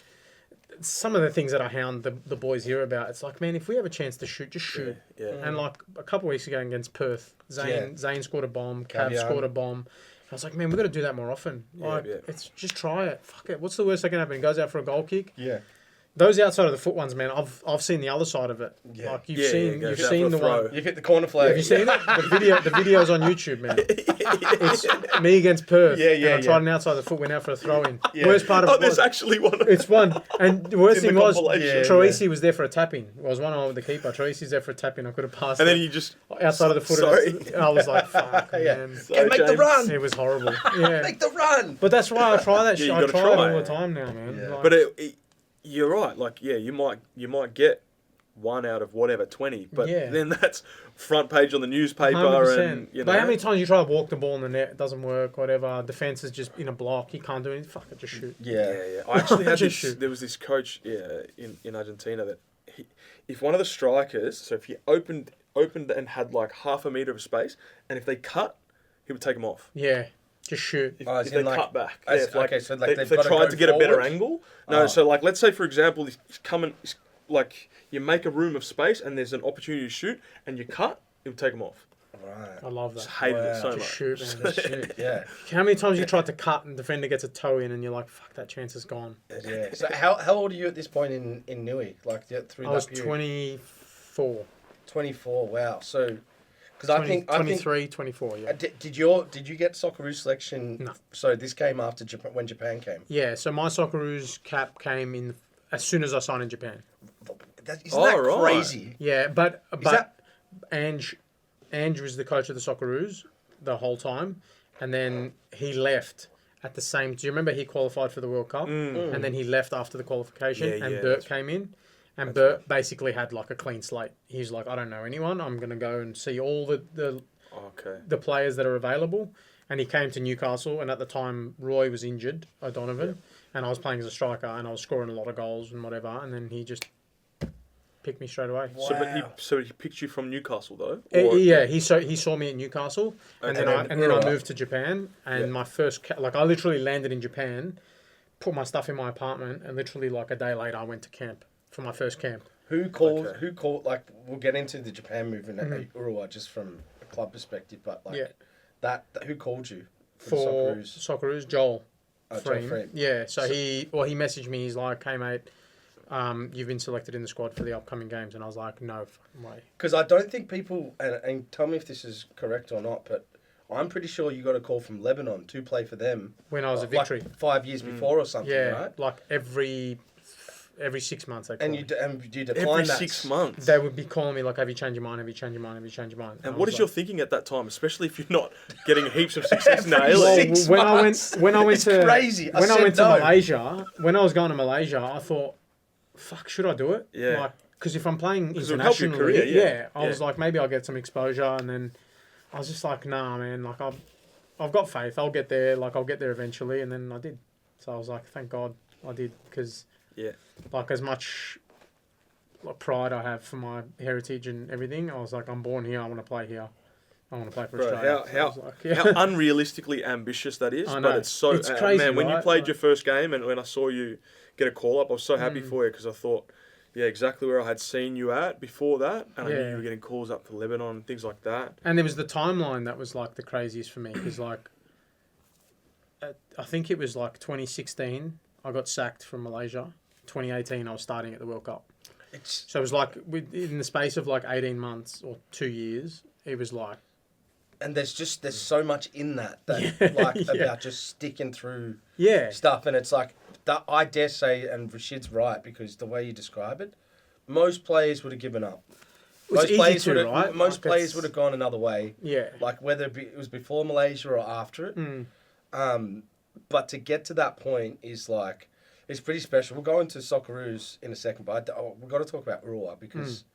some of the things that I hound the boys here about, it's like, man, if we have a chance to shoot, just shoot. Yeah. And, like, a couple of weeks ago against Perth, Zane scored a bomb, Cav Cavian. scored a bomb. I was like, man, we've got to do that more often. Yeah, Like, yeah. it's just try it. Fuck it. What's the worst that can happen? He goes out for a goal kick. Yeah. those outside of the foot ones, man, I've seen the other side of it. Yeah. Like Yeah, you've go seen for the a throw. one. You've hit the corner flag. Have you seen it? The video's on YouTube, man. It's me against Perth. Yeah, yeah, And I tried an outside the foot, went out for a throw in. Yeah. Worst part of Oh, it there's was, actually one. it's one. And the worst It's in thing the was, compilation. Troisi was there for a tap in. It was one on with the keeper. Troisi's there for a tap in. I could have passed And it then you just outside of the foot. Sorry. And I was like, fuck, Yeah. man. Okay, make the James. run. It was horrible. Yeah. Make the run. But that's why I try that Yeah, shit. you I gotta try it try. all the time now, man. Yeah. Like, But you're right. Like, yeah, you might get 1 out of whatever 20, but Yeah. then that's front page on the newspaper, 100%. and you know. But how many times you try to walk the ball in the net, it doesn't work, whatever. Defense is just in a block, you can't do anything. Fuck it, just shoot. Yeah. Yeah. I actually had Just this. shoot. There was this coach, in Argentina that if one of the strikers, so if he opened and had like half a meter of space, and if they cut, he would take them off. Yeah, just shoot. If, Oh, as if they in, like- cut back. as- If, like, okay, so, like, if they've they gotta tried go to get a better forward? angle. No, Oh. so like let's say for example, he's coming, like you make a room of space and there's an opportunity to shoot, and you cut, it would take them off. Right. I love that. Just hated it Wow. so Just much. shoot, man. Just shoot. Yeah. How many times you tried to cut and defender gets a toe in and you're like, fuck, that chance is gone. Yeah. So how old are you at this point in Nui? Like through I that was period? 24. 24. Wow. So because I think 23, 24, yeah. did you get Socceroos selection? No. So this came after Japan, when Japan came. Yeah, so my Socceroos cap came in as soon as I signed in Japan. Isn't that right. crazy? Yeah, but that- Ange was the coach of the Socceroos the whole time, and then he left at the same. Do you remember he qualified for the World Cup, and then he left after the qualification, Yeah, and yeah, Bert that's came in, and that's Bert basically had like a clean slate. He's like, I don't know anyone. I'm gonna go and see all Okay. the players that are available, and he came to Newcastle, and at the time Roy was injured, O'Donovan, and I was playing as a striker, and I was scoring a lot of goals and whatever, and then he just picked me straight away. Wow. So he picked you from Newcastle though. Yeah, he saw me at Newcastle, and Okay. then I Urawa. moved to Japan, and Yeah. my first I literally landed in Japan, put my stuff in my apartment, and literally like a day later I went to camp for my first camp. Who called? Okay. Who called? Like we'll get into the Japan movement at Urawa just from a club perspective, but like Yeah. that who called you For the Socceroos, Joel. Joel Freem. Freem. Yeah, so he messaged me. He's like, "Hey mate, you've been selected in the squad for the upcoming games," and I was like, "No fucking way." Because I don't think people and tell me if this is correct or not, but I'm pretty sure you got a call from Lebanon to play for them When I was at like Victory, 5 years before or something, yeah, right? like every 6 months they call And me. you decline Every that 6 months. They would be calling me like, "Have you changed your mind? Have you changed your mind? Have you changed your mind?" And I what was is your like- thinking at that time, especially if you're not getting heaps of success in Every A-League? Well, six when I months. went It's to crazy. I when I said went to no. Malaysia, when I was going to Malaysia, I thought, "Fuck, should I do it?" Yeah. Like, because if I'm playing 'Cause it'll help your internationally, career, yeah. I was Yeah. like, maybe I'll get some exposure, and then I was just like, "Nah, man. Like, I've got faith. I'll get there. Like, I'll get there eventually." And then I did. So I was like, "Thank God I did," because Yeah. like as much like pride I have for my heritage and everything, I was like, I'm born here. I want to play here. I want to play for Bro, Australia. So I how was like, yeah. how unrealistically ambitious that is, I know. but it's so It's crazy, man. When you right? played Like- your first game and when I saw you get a call up, I was so happy Mm. for you because I thought, yeah, exactly where I had seen you at before that, and I knew Yeah. you were getting calls up to Lebanon and things like that. And there was the timeline that was like the craziest for me because like I think it was like 2016 I got sacked from Malaysia. 2018 I was starting at the World Cup. It's So it was like in the space of like 18 months or 2 years, it was like and there's so much in that Yeah, like yeah. about just sticking through yeah, stuff, and it's like that. I dare say, and Rashid's right because the way you describe it, most players would have given up. it's easy players to, would have, right? most Like, players it's- would have gone another way, Yeah. like whether it was before Malaysia or after it. Mm. But to get to that point is like, it's pretty special. We'll go into Socceroos in a second, but we've got to talk about Urawa because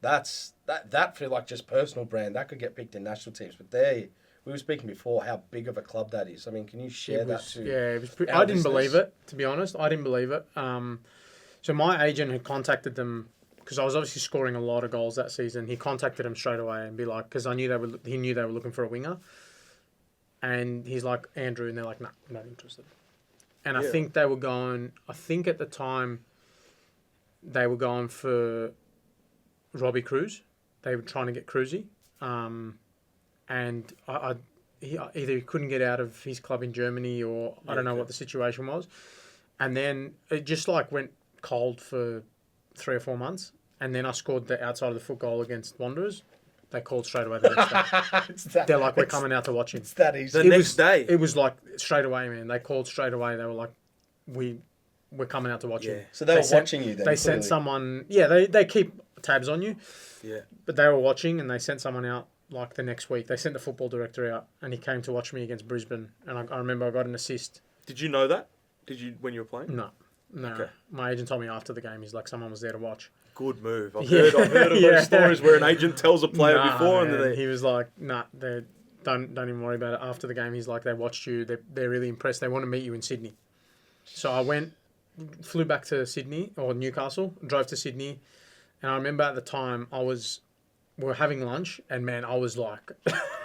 that feel like just personal brand. That could get picked in national teams. But we were speaking before how big of a club that is. I mean, can you share It that was, too? yeah, it was pretty, our I didn't believe listeners? it, to be honest. I didn't believe it. So my agent had contacted them because I was obviously scoring a lot of goals that season. He contacted them straight away and be like, because he knew they were looking for a winger. And he's like, Andrew, and they're like, nah, I'm not interested. And I Yeah. think they were going, I think at the time they were going for Robbie Cruz. They were trying to get Cruzy. And either he couldn't get out of his club in Germany or I don't know what the situation was. And then it just like went cold for 3 or 4 months, and then I scored the outside of the foot goal against Wanderers. They called straight away the next day. They're like, we're coming out to watch him. It's that easy. The next day? It was like straight away, man. They called straight away. They were like, we're coming out to watch him. So they were watching you then? They sent someone... Yeah, they keep tabs on you. Yeah. But they were watching, and they sent someone out like the next week. They sent the football director out, and he came to watch me against Brisbane. And I remember I got an assist. Did you know that? Did you when you were playing? No. Okay. My agent told me after the game, he's like, someone was there to watch. Good move. I've heard of those stories where an agent tells a player before, man. and then he was like, don't even worry about it. After the game, he's like, they watched you. They're really impressed. They want to meet you in Sydney. So I flew back to Sydney or Newcastle, drove to Sydney, and I remember at the time we were having lunch, and man, I was like,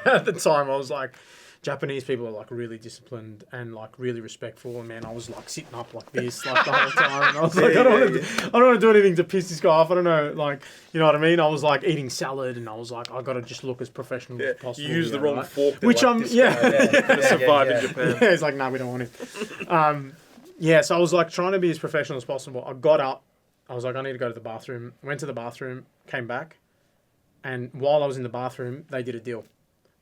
at the time I was like, Japanese people are like really disciplined and like really respectful, and man, I was like sitting up like this like the whole time. And I was like, I don't want to do anything to piss this guy off. I don't know, like, you know what I mean? I was like eating salad, and I was like, I got to just look as professional as possible. You used the wrong right? fork. Which like, I'm survive in Japan. Yeah, it's like, no, we don't want it. So I was like trying to be as professional as possible. I got up. I was like, I need to go to the bathroom. Went to the bathroom, came back, and while I was in the bathroom, they did a deal.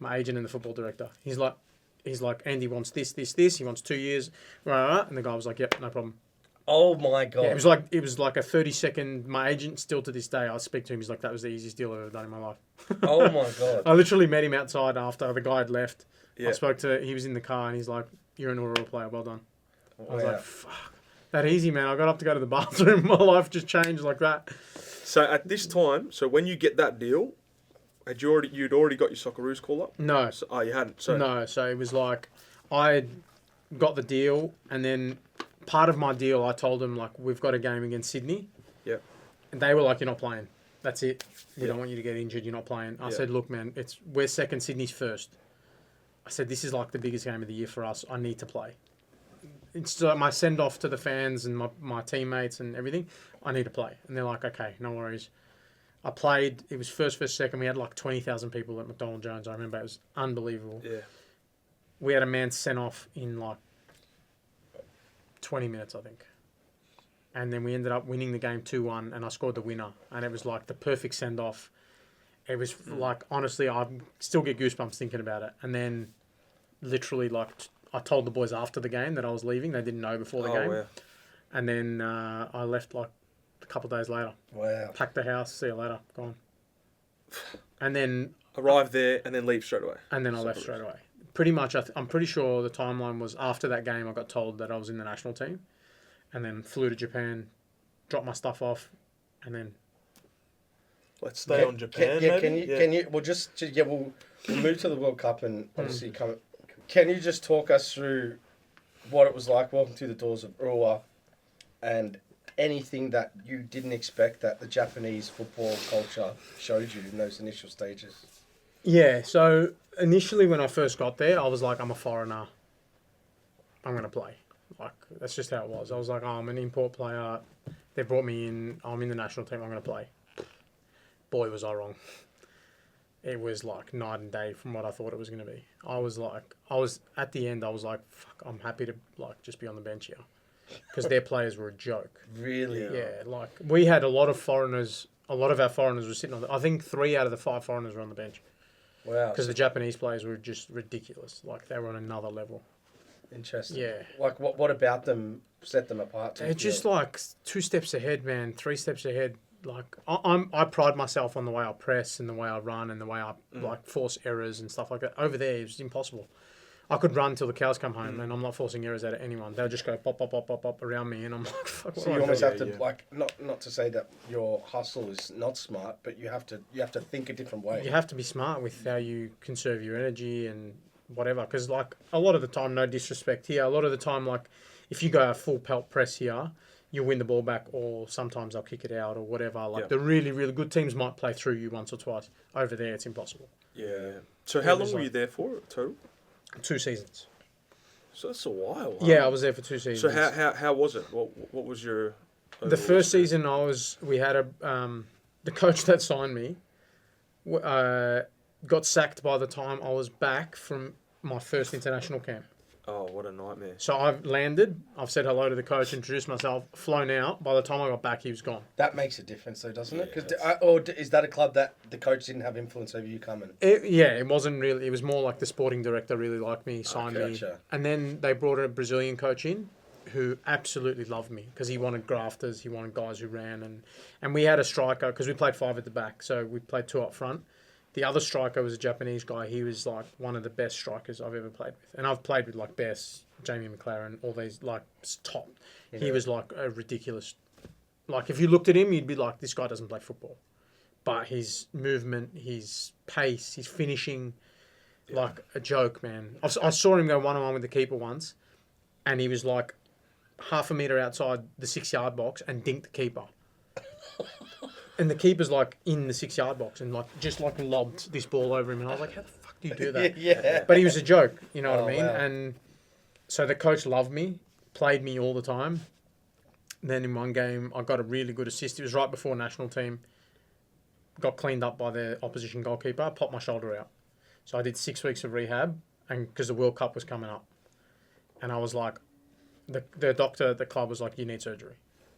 My agent and the football director. He's like, Andy wants this. He wants 2 years. Right. And the guy was like, yep, no problem. Oh my God. Yeah, it was like a 30-second. My agent, still to this day, I speak to him. He's like, that was the easiest deal I've ever done in my life. Oh my God. I literally met him outside after the guy had left. Yeah. He was in the car, and he's like, you're an Urawa player, well done. I was like, fuck. That easy, man. I got up to go to the bathroom. My life just changed like that. So at this time, when you get that deal, you'd already got your Socceroos call up? No. So, you hadn't? No, so it was like, I got the deal, and then part of my deal, I told them, like, we've got a game against Sydney. Yeah. And they were like, you're not playing. That's it. We don't want you to get injured. You're not playing. I said, look, man, we're second, Sydney's first. I said, this is like the biggest game of the year for us. I need to play. It's like my send-off to the fans and my teammates and everything. I need to play. And they're like, okay, no worries. I played. It was first, second. We had like 20,000 people at McDonald Jones. I remember it was unbelievable. Yeah. We had a man sent off in like 20 minutes, I think. And then we ended up winning the game 2-1, and I scored the winner. And it was like the perfect send-off. It was like, honestly, I still get goosebumps thinking about it. And then literally like I told the boys after the game that I was leaving. They didn't know before the game. Wow. And then I left like a couple of days later. Wow. Packed the house. See you later. Gone. And then... Arrive there and then leave straight away. And then I left straight away. Pretty much, I'm pretty sure the timeline was after that game I got told that I was in the national team. And then flew to Japan, dropped my stuff off, and then... Let's stay on Japan, maybe? Can you... We'll move to the World Cup and obviously come... Can you just talk us through what it was like walking through the doors of Urawa and anything that you didn't expect that the Japanese football culture showed you in those initial stages? Yeah, so initially when I first got there, I was like, I'm a foreigner. I'm going to play. Like, that's just how it was. I was like, I'm an import player. They brought me in. I'm in the national team. I'm going to play. Boy, was I wrong. It was like night and day from what I thought it was going to be. At the end, I was like, fuck, I'm happy to like just be on the bench here. Because their players were a joke. Really? Yeah, like we had a lot of foreigners. A lot of our foreigners were sitting on I think 3 out of the 5 foreigners were on the bench. Wow. Because the Japanese players were just ridiculous. Like they were on another level. Interesting. Yeah. Like what about them set them apart? They're just like 2 steps ahead, man. 3 steps ahead. Like I pride myself on the way I press and the way I run and the way I like force errors and stuff like that. Over there, it's impossible. I could run till the cows come home, and I'm not forcing errors out of anyone. They'll just go pop, pop, pop, pop, pop around me, and I'm like, fuck. So you almost have to like not to say that your hustle is not smart, but you have to think a different way. You have to be smart with how you conserve your energy and whatever. Because like a lot of the time, no disrespect here, a lot of the time, like if you go a full pelt press here, you'll win the ball back, or sometimes I'll kick it out or whatever. Like the really, really good teams might play through you once or twice. Over there, it's impossible. Yeah. So how long were you there for total? 2 seasons. So that's a while. Huh? Yeah, I was there for 2 seasons. So how was it? What was your... The first season we had the coach that signed me got sacked by the time I was back from my first international camp. Oh, what a nightmare. So I've landed, I've said hello to the coach, introduced myself, flown out. By the time I got back, he was gone. That makes a difference, though, doesn't it? Yeah, 'Cause or is that a club that the coach didn't have influence over you coming? It wasn't really, it was more like the sporting director really liked me, signed me. Gotcha. And then they brought a Brazilian coach in who absolutely loved me because he wanted grafters, he wanted guys who ran. And we had a striker, because we played 5 at the back, so we played 2 up front. The other striker was a Japanese guy. He was like one of the best strikers I've ever played with. And I've played with like Bess, Jamie McLaren, all these like top. Yeah. He was like a ridiculous. Like if you looked at him, you'd be like, this guy doesn't play football. But his movement, his pace, his finishing, like a joke, man. I saw him go 1-on-1 with the keeper once, and he was like half a metre outside the 6-yard box and dinked the keeper. And the keeper's like in the 6-yard box and like just like lobbed this ball over him. And I was like, how the fuck do you do that? Yeah. But he was a joke, you know what I mean? Wow. And so the coach loved me, played me all the time. Then in one game, I got a really good assist. It was right before national team. Got cleaned up by the opposition goalkeeper, popped my shoulder out. So I did 6 weeks of rehab, and because the World Cup was coming up. And I was like, the doctor at the club was like, you need surgery.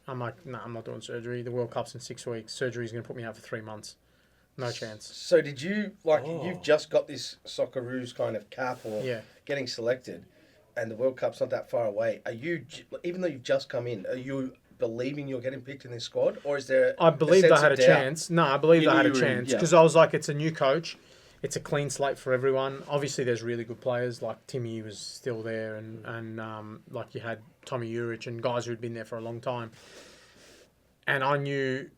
I'm like, no, I'm not doing surgery. The World Cup's in 6 weeks. Surgery's going to put me out for 3 months. No chance. So did you, you've just got this Socceroos kind of cap or getting selected, and the World Cup's not that far away. Are you, even though you've just come in, are you believing you're getting picked in this squad? Or is there I believed I had a chance. No, I believed I had a chance. Because I was like, it's a new coach. It's a clean slate for everyone. Obviously, there's really good players. Like Timmy was still there, and like you had Tommy Urich and guys who'd been there for a long time. And I knew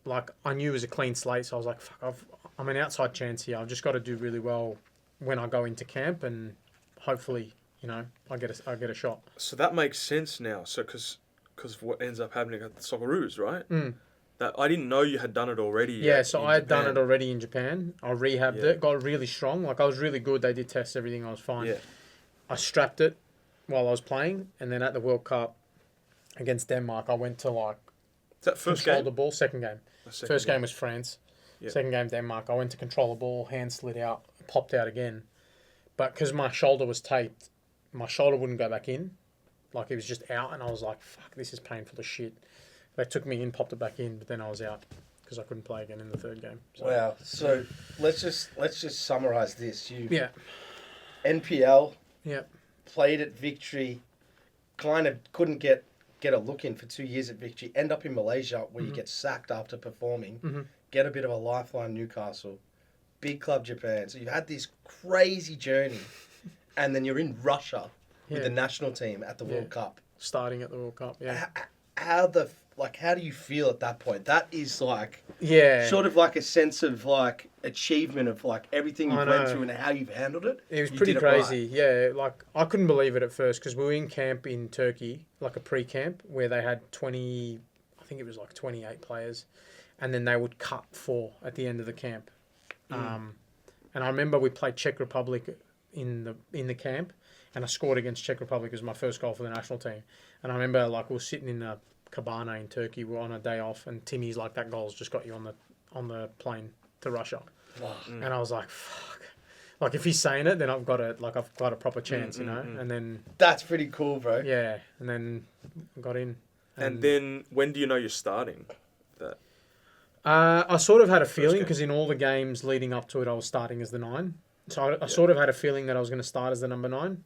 it was a clean slate. So I was like, fuck, I'm an outside chance here. I've just got to do really well when I go into camp, and hopefully, I get a shot. So that makes sense now. So because of what ends up happening at the Socceroos, right? Mm. That I didn't know you had done it already. Yeah, so I had done it already in Japan. I rehabbed it, got really strong. Like I was really good. They did test everything. I was fine. Yeah. I strapped it while I was playing, and then at the World Cup against Denmark, I went to like. Is that first game? The ball. Second game. First game was France. Yep. Second game Denmark. I went to control the ball. Hand slid out. Popped out again. But because my shoulder was taped, my shoulder wouldn't go back in. Like it was just out, and I was like, "Fuck, this is painful as shit." They took me in, popped it back in, but then I was out because I couldn't play again in the third game. So. Wow. So let's just summarise this. You NPL. Yeah. Played at Victory. Kind of couldn't get a look in for 2 years at Victory. End up in Malaysia where you get sacked after performing. Mm-hmm. Get a bit of a lifeline Newcastle. Big club Japan. So you've had this crazy journey, and then you're in Russia with the national team at the World Cup. Starting at the World Cup. Yeah. How do you feel at that point? That is like sort of like a sense of like achievement of like everything you've went through and how you've handled it. It was pretty crazy. Yeah, like I couldn't believe it at first because we were in camp in Turkey, like a pre-camp where they had 20, I think it was like 28 players, and then they would cut 4 at the end of the camp. And I remember we played Czech Republic in the camp, and I scored against Czech Republic as my first goal for the national team. And I remember like we were sitting in a cabana in Turkey, we were on a day off, and Timmy's like, that goal's just got you on the plane to Russia. And I was like, fuck. Like if he's saying it, then I've got a proper chance, And then that's pretty cool, bro. Yeah, and then I got in. And then when do you know you're starting? That I sort of had a feeling because in all the games leading up to it, I was starting as the 9. So I sort of had a feeling that I was going to start as the number 9.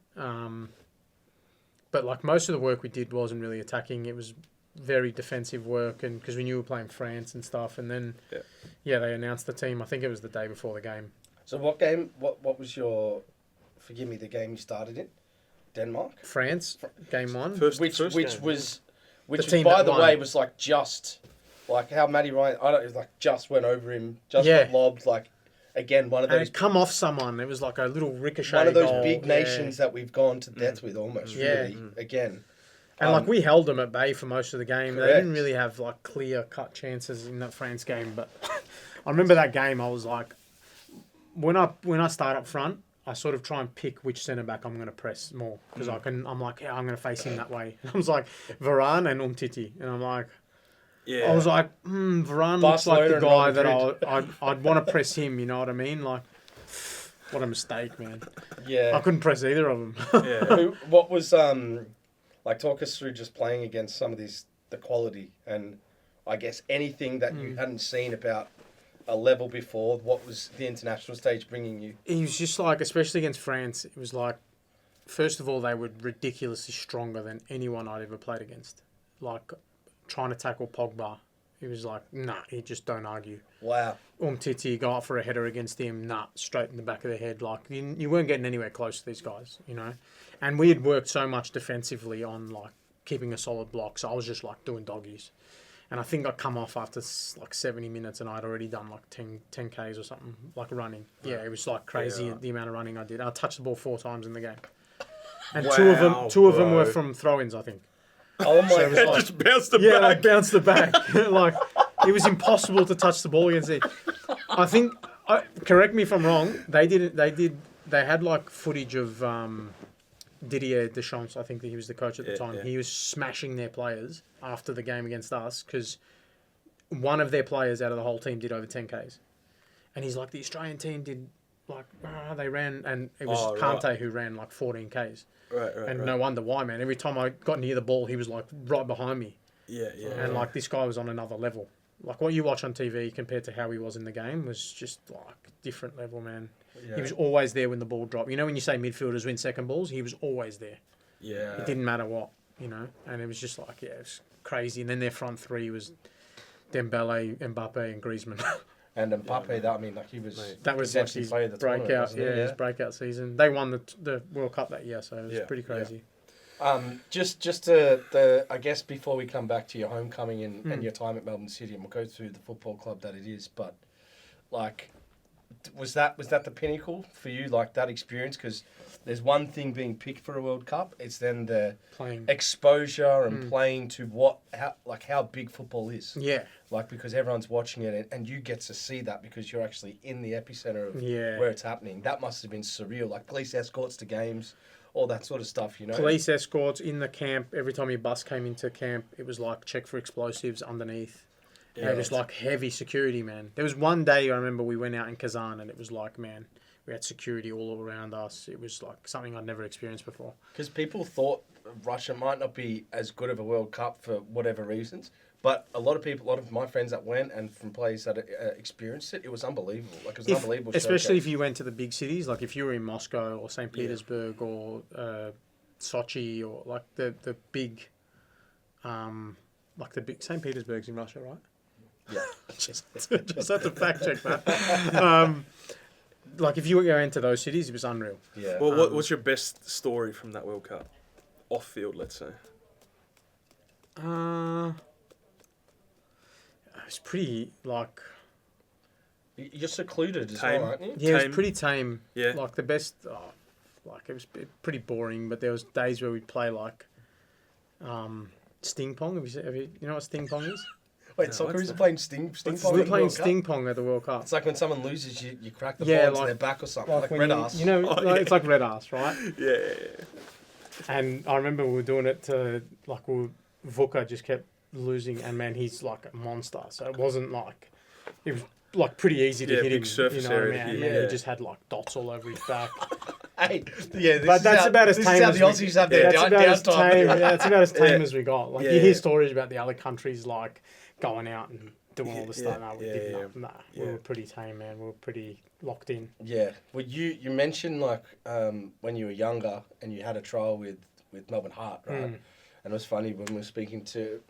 But like most of the work we did wasn't really attacking. It was very defensive work, and because we knew we were playing France and stuff. And then, they announced the team. I think it was the day before the game. So what game? What was your? Forgive me, the game you started in, Denmark. France, game 1. Which was by the way was like just like how Matty Ryan. It was like just went over him, just got lobbed like. Again, one of those... And it come off someone. It was like a little ricochet one of those goal. Big nations that we've gone to death with almost, really, again. And like we held them at bay for most of the game. Correct. They didn't really have like clear-cut chances in that France game. But I remember that game, I was like... When I start up front, I sort of try and pick which centre-back I'm going to press more. Because I'm like, I'm going to face him that way. And I was like, Varane and Umtiti. And I'm like... Yeah. I was like, Varane looks like the guy that I'd want to press him, you know what I mean? Like, What a mistake, man. Yeah. I couldn't press either of them. Yeah. What was like? Talk us through just playing against some of the quality, and I guess anything that you hadn't seen about a level before. What was the international stage bringing you? He was just like, especially against France, it was like, first of all, they were ridiculously stronger than anyone I'd ever played against. Like, trying to tackle Pogba, he was like, nah, he just don't argue. Wow. Umtiti got up for a header against him, straight in the back of the head. Like, you weren't getting anywhere close to these guys, you know. And we had worked so much defensively on, like, keeping a solid block, so I was just, like, doing doggies. And I think I come off after, like, 70 minutes, and I'd already done, like, 10 Ks or something, like, running. Yeah, it was, like, crazy, the amount of running I did. I touched the ball 4 times in the game. And two of them were from throw-ins, I think. Oh my So god! like, Just bounced the yeah, back. like bounced the back. Like, it was impossible to touch the ball against it. I think, correct me if I'm wrong, they had like footage of Didier Deschamps, I think that he was the coach at the time. Yeah. He was smashing their players after the game against us because one of their players out of the whole team did over 10 Ks. And he's like, the Australian team did, like, they ran, and it was Kante who ran like 14 Ks. Right. No wonder why, man. Every time I got near the ball, he was like right behind me. Yeah. And like this guy was on another level. Like what you watch on TV compared to how he was in the game was just like different level, man. Yeah. He was always there when the ball dropped. You know when you say midfielders win second balls, he was always there. Yeah. It didn't matter what, you know. And it was just like, it was crazy. And then their front three was Dembele, Mbappe, and Griezmann. And Mbappe, that I mean, like he was That was like potentially his player of the tournament, breakout, wasn't he? his breakout season. They won the World Cup that year, so it was pretty crazy. Just to I guess before we come back to your homecoming and your time at Melbourne City, and we'll go through the football club that it is, but like, was that the pinnacle for you, like that experience? Because there's one thing being picked for a World Cup, it's then the Playing. exposure and playing to how big football is. Yeah. Like, because everyone's watching it and you get to see that because you're actually in the epicenter of where it's happening. That must have been surreal. Like police escorts to games, all that sort of stuff, you know? Police escorts in the camp. Every time your bus came into camp, it was like check for explosives underneath. Yeah, it was like heavy security, man. There was one day I remember we went out in Kazan and it was like, man, we had security all around us. It was like something I'd never experienced before. Because people thought Russia might not be as good of a World Cup for whatever reasons. But a lot of my friends that went and from players that experienced it, it was unbelievable. Like, it was unbelievable. Especially if you went to the big cities, like if you were in Moscow or St. Petersburg or Sochi or like the big, St. Petersburg's in Russia, right? Yeah. just had to fact check that. Like if you were going to those cities, it was unreal. Yeah. Well, what's your best story from that World Cup? Off field, let's say. It was pretty like. You're secluded as Tame. well, aren't you? Yeah, it Tame. was pretty tame. Yeah. Like the best. Like it was pretty boring, but there was days where we'd play like, sting pong. Have you know what sting pong is? Wait, Socceroos are playing sting pong? We were at the playing World Cup? sting pong at the World Cup. It's like when someone loses, you crack the Yeah, ball into like- their back or something, like when red you, ass. You know, it's like red ass, right? Yeah. And I remember we were doing it to like Vuka just kept losing, and man, he's like a monster. So it wasn't like it was like pretty easy to hit big him. surface you know what I area mean? to And hit, man, yeah. he just had like dots all over his back. Hey, yeah, this But is that's how, about as this tame is how as the we- Aussies have their That's about as downtime. tame. Yeah, it's about as tame Yeah. as we got. Like Yeah, you hear yeah. stories about the other countries like going out and doing all this Yeah, stuff. No, we yeah, did yeah. not. Nah, we Yeah. were pretty tame, man. We were pretty locked in. Yeah. Well, you mentioned like when you were younger and you had a trial with Melbourne Heart, right? And it was funny when we were speaking to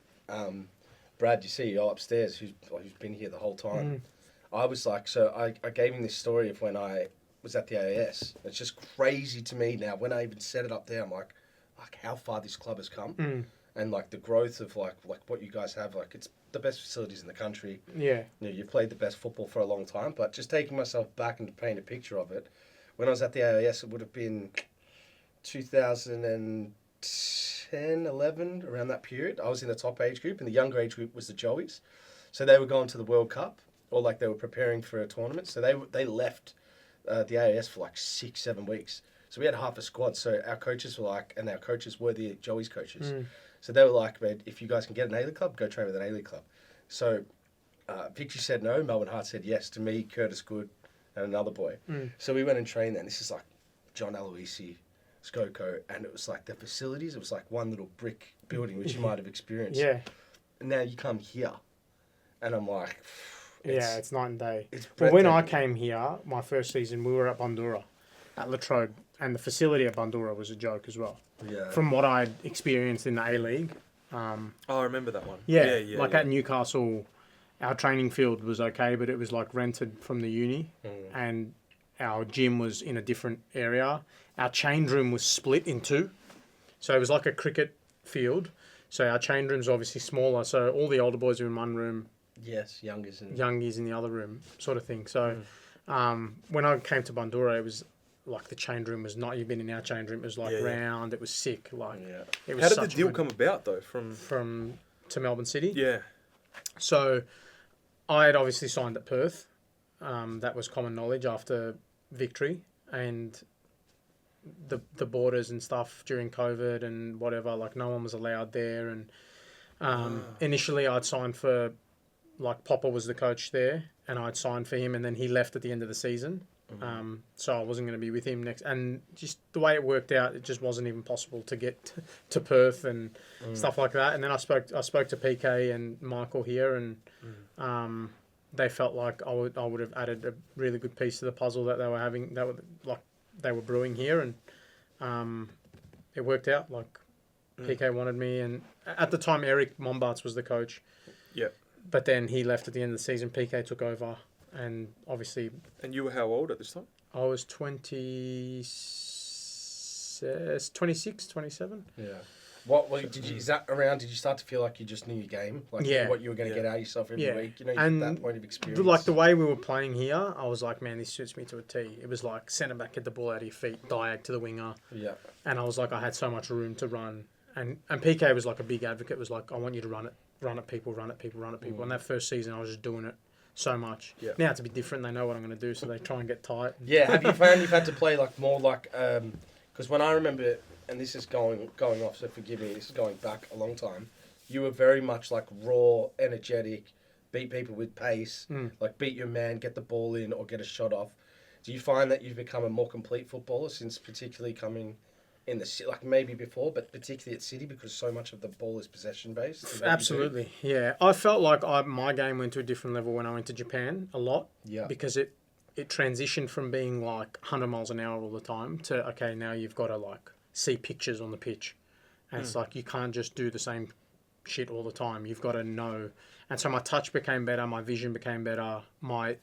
Brad, you see, upstairs, who's been here the whole time. I was like, so I gave him this story of when I was at the AAS. It's just crazy to me now. When I even set it up there, I'm like how far this club has come, and like the growth of like what you guys have. Like it's the best facilities in the country. Yeah. You know, you played the best football for a long time. But just taking myself back and to paint a picture of it, when I was at the AAS, it would have been 2010, 11, around that period. I was in the top age group, and the younger age group was the Joeys. So they were going to the World Cup, or like they were preparing for a tournament. So they left the AAS for like 6-7 weeks. So we had half a squad. So our coaches were like, and our coaches were the Joey's coaches. So they were like, man, if you guys can get an A-League club, go train with an A-League club. So Victory said no, Melbourne Heart said yes. To me, Curtis Good, and another boy. So we went and trained there. And this is like John Aloisi, Skoko, and it was like the facilities. It was like one little brick building, which you might have experienced. Yeah. And now you come here, and I'm like, It's night and day. It's Well, when I came here, my first season, we were at Bandura, at Latrobe, and the facility at Bandura was a joke as well. Yeah. From what I'd experienced in the A-League. Oh, I remember that one. At Newcastle, our training field was okay, but it was like rented from the uni, and our gym was in a different area. Our change room was split in two, so it was like a cricket field. So our change room's obviously smaller, so all the older boys are in one room. Yes, youngers in the other room, sort of thing. So when I came to Bandura, it was like the change room was not even in our change room. It was like round. It was sick. Like it was. How did the deal come about though? From to Melbourne City? Yeah. So I had obviously signed at Perth. That was common knowledge after Victory, and the borders and stuff during COVID and whatever. Like no one was allowed there, and initially I'd signed for. Like Popper was the coach there, and I'd signed for him, and then he left at the end of the season. So I wasn't going to be with him next. And just the way it worked out, it just wasn't even possible to get to Perth and stuff like that. And then I spoke to PK and Michael here, and they felt like I would have added a really good piece to the puzzle that they were having. They were brewing here, and it worked out. Like PK wanted me, and at the time Eric Mombarts was the coach. Yeah. But then he left at the end of the season. PK took over, and obviously... And you were how old at this time? I was 26, 27. Yeah. What did you? Is that around? Did you start to feel like you just knew your game? Like what you were going to get out of yourself every week? You know, and that point of experience. Like the way we were playing here, I was like, man, this suits me to a T. It was like centre back, get the ball out of your feet, diag to the winger. Yeah. And I was like, I had so much room to run, and PK was like a big advocate. Was like, I want you to run at people. And that first season, I was just doing it so much. Yeah. Now it's a bit different. They know what I'm going to do, so they try and get tight. Yeah. Have you found you've had to play like more like because when I remember, and this is going off, so forgive me, this is going back a long time. You were very much like raw, energetic, beat people with pace, like beat your man, get the ball in or get a shot off. Do you find that you've become a more complete footballer since particularly coming in the like maybe before, but particularly at City because so much of the ball is possession based? Absolutely, yeah. I felt like my game went to a different level when I went to Japan a lot. Yeah. Because it transitioned from being like 100 miles an hour all the time to okay, now you've got to like see pictures on the pitch, and it's like you can't just do the same shit all the time. You've got to know, and so my touch became better, my vision became better, I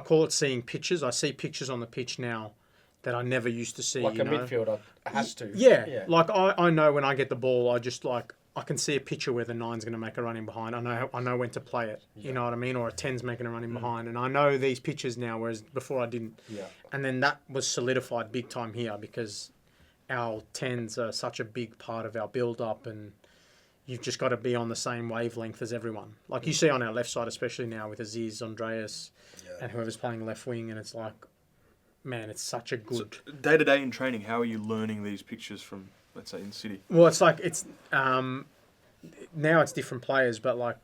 call it seeing pictures. I see pictures on the pitch now that I never used to see. Like a midfielder has to. Yeah. Like I know when I get the ball, I just like I can see a picture where the 9's going to make a run in behind. I know when to play it. Yeah. You know what I mean? Or a 10's making a run in behind, and I know these pictures now, whereas before I didn't. Yeah. And then that was solidified big time here because our 10's are such a big part of our build up, and you've just got to be on the same wavelength as everyone. Like you see on our left side, especially now with Aziz, Andreas, and whoever's playing left wing, and it's like. Man, it's such a good... So, day-to-day in training, how are you learning these pictures from, let's say, in City? Well, it's like, now it's different players, but like,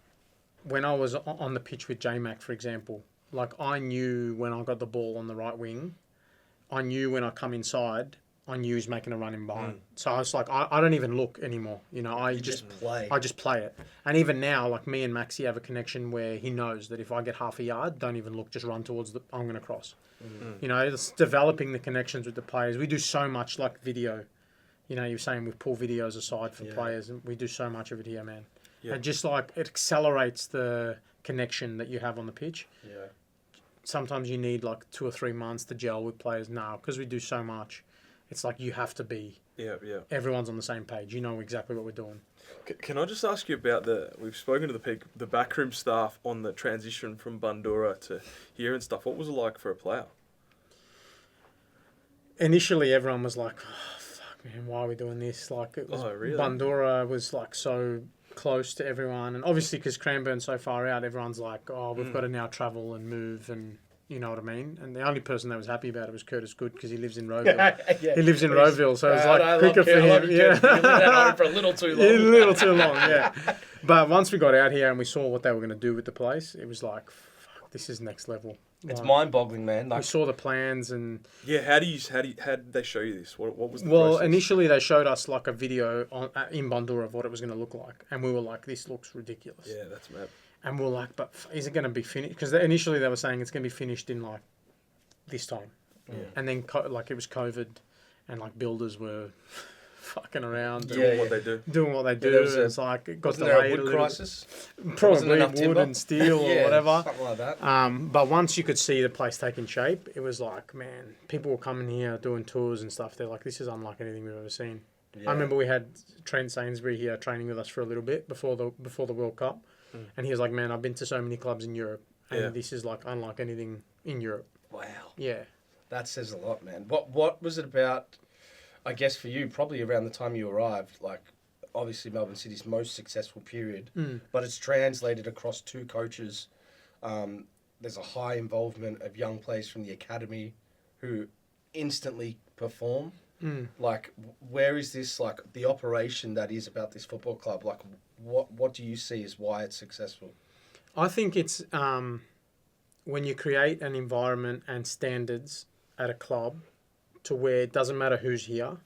when I was on the pitch with J-Mac, for example, like, I knew when I got the ball on the right wing, I knew when I come inside, I knew he's making a run in behind. So I was like, I don't even look anymore. You know, I just play. I just play it. And even now, like, me and Maxi have a connection where he knows that if I get half a yard, don't even look, just run towards I'm going to cross. You know, it's developing the connections with the players. We do so much like video. You know, you're saying we pull videos aside for players, and we do so much of it here, man. Yeah. And just like it accelerates the connection that you have on the pitch. Yeah. Sometimes you need like 2 or 3 months to gel with players now because we do so much. It's like you have to be. Yeah. Everyone's on the same page. You know exactly what we're doing. Can I just ask you about we've spoken to the backroom staff on the transition from Bandura to here and stuff. What was it like for a player? Initially, everyone was like, oh, fuck, man, why are we doing this? Like, it was, really? Bandura was like so close to everyone. And obviously, because Cranbourne's so far out, everyone's like, oh, we've got to now travel and move and... You know what I mean? And the only person that was happy about it was Curtis Good because he lives in Rowville. He lives in Rowville, so it's like quicker for him. Yeah, lived at home for a little too long. A little too long, yeah. But once we got out here and we saw what they were going to do with the place, it was like, fuck, this is next level. It's Like, mind-boggling, man. we Like, saw the plans and Yeah, how did they show you this? What was the well, process? initially they showed us like a video in Bandura of what it was going to look like, and we were like, this looks ridiculous. Yeah, that's mad. And we were like, but is it going to be finished? Because initially they were saying it's going to be finished in like this time, and then like it was COVID, and like builders were fucking around Doing what they do. doing what they do. there was and it's like it got wasn't there a delayed wood a little crisis? bit. Probably enough wood timber? and steel or whatever. Something like that. But once you could see the place taking shape, it was like, man, people were coming here doing tours and stuff. They're like, this is unlike anything we've ever seen. Yeah. I remember we had Trent Sainsbury here training with us for a little bit before the World Cup, and he was like, man, I've been to so many clubs in Europe, and this is like unlike anything in Europe. Wow. Yeah. That says a lot, man. What was it about, I guess for you, probably around the time you arrived, like obviously Melbourne City's most successful period, but it's translated across 2 coaches. There's a high involvement of young players from the academy who instantly perform. Like, where is this, like, the operation that is about this football club? Like, what do you see as why it's successful? I think it's when you create an environment and standards at a club to where it doesn't matter who's here,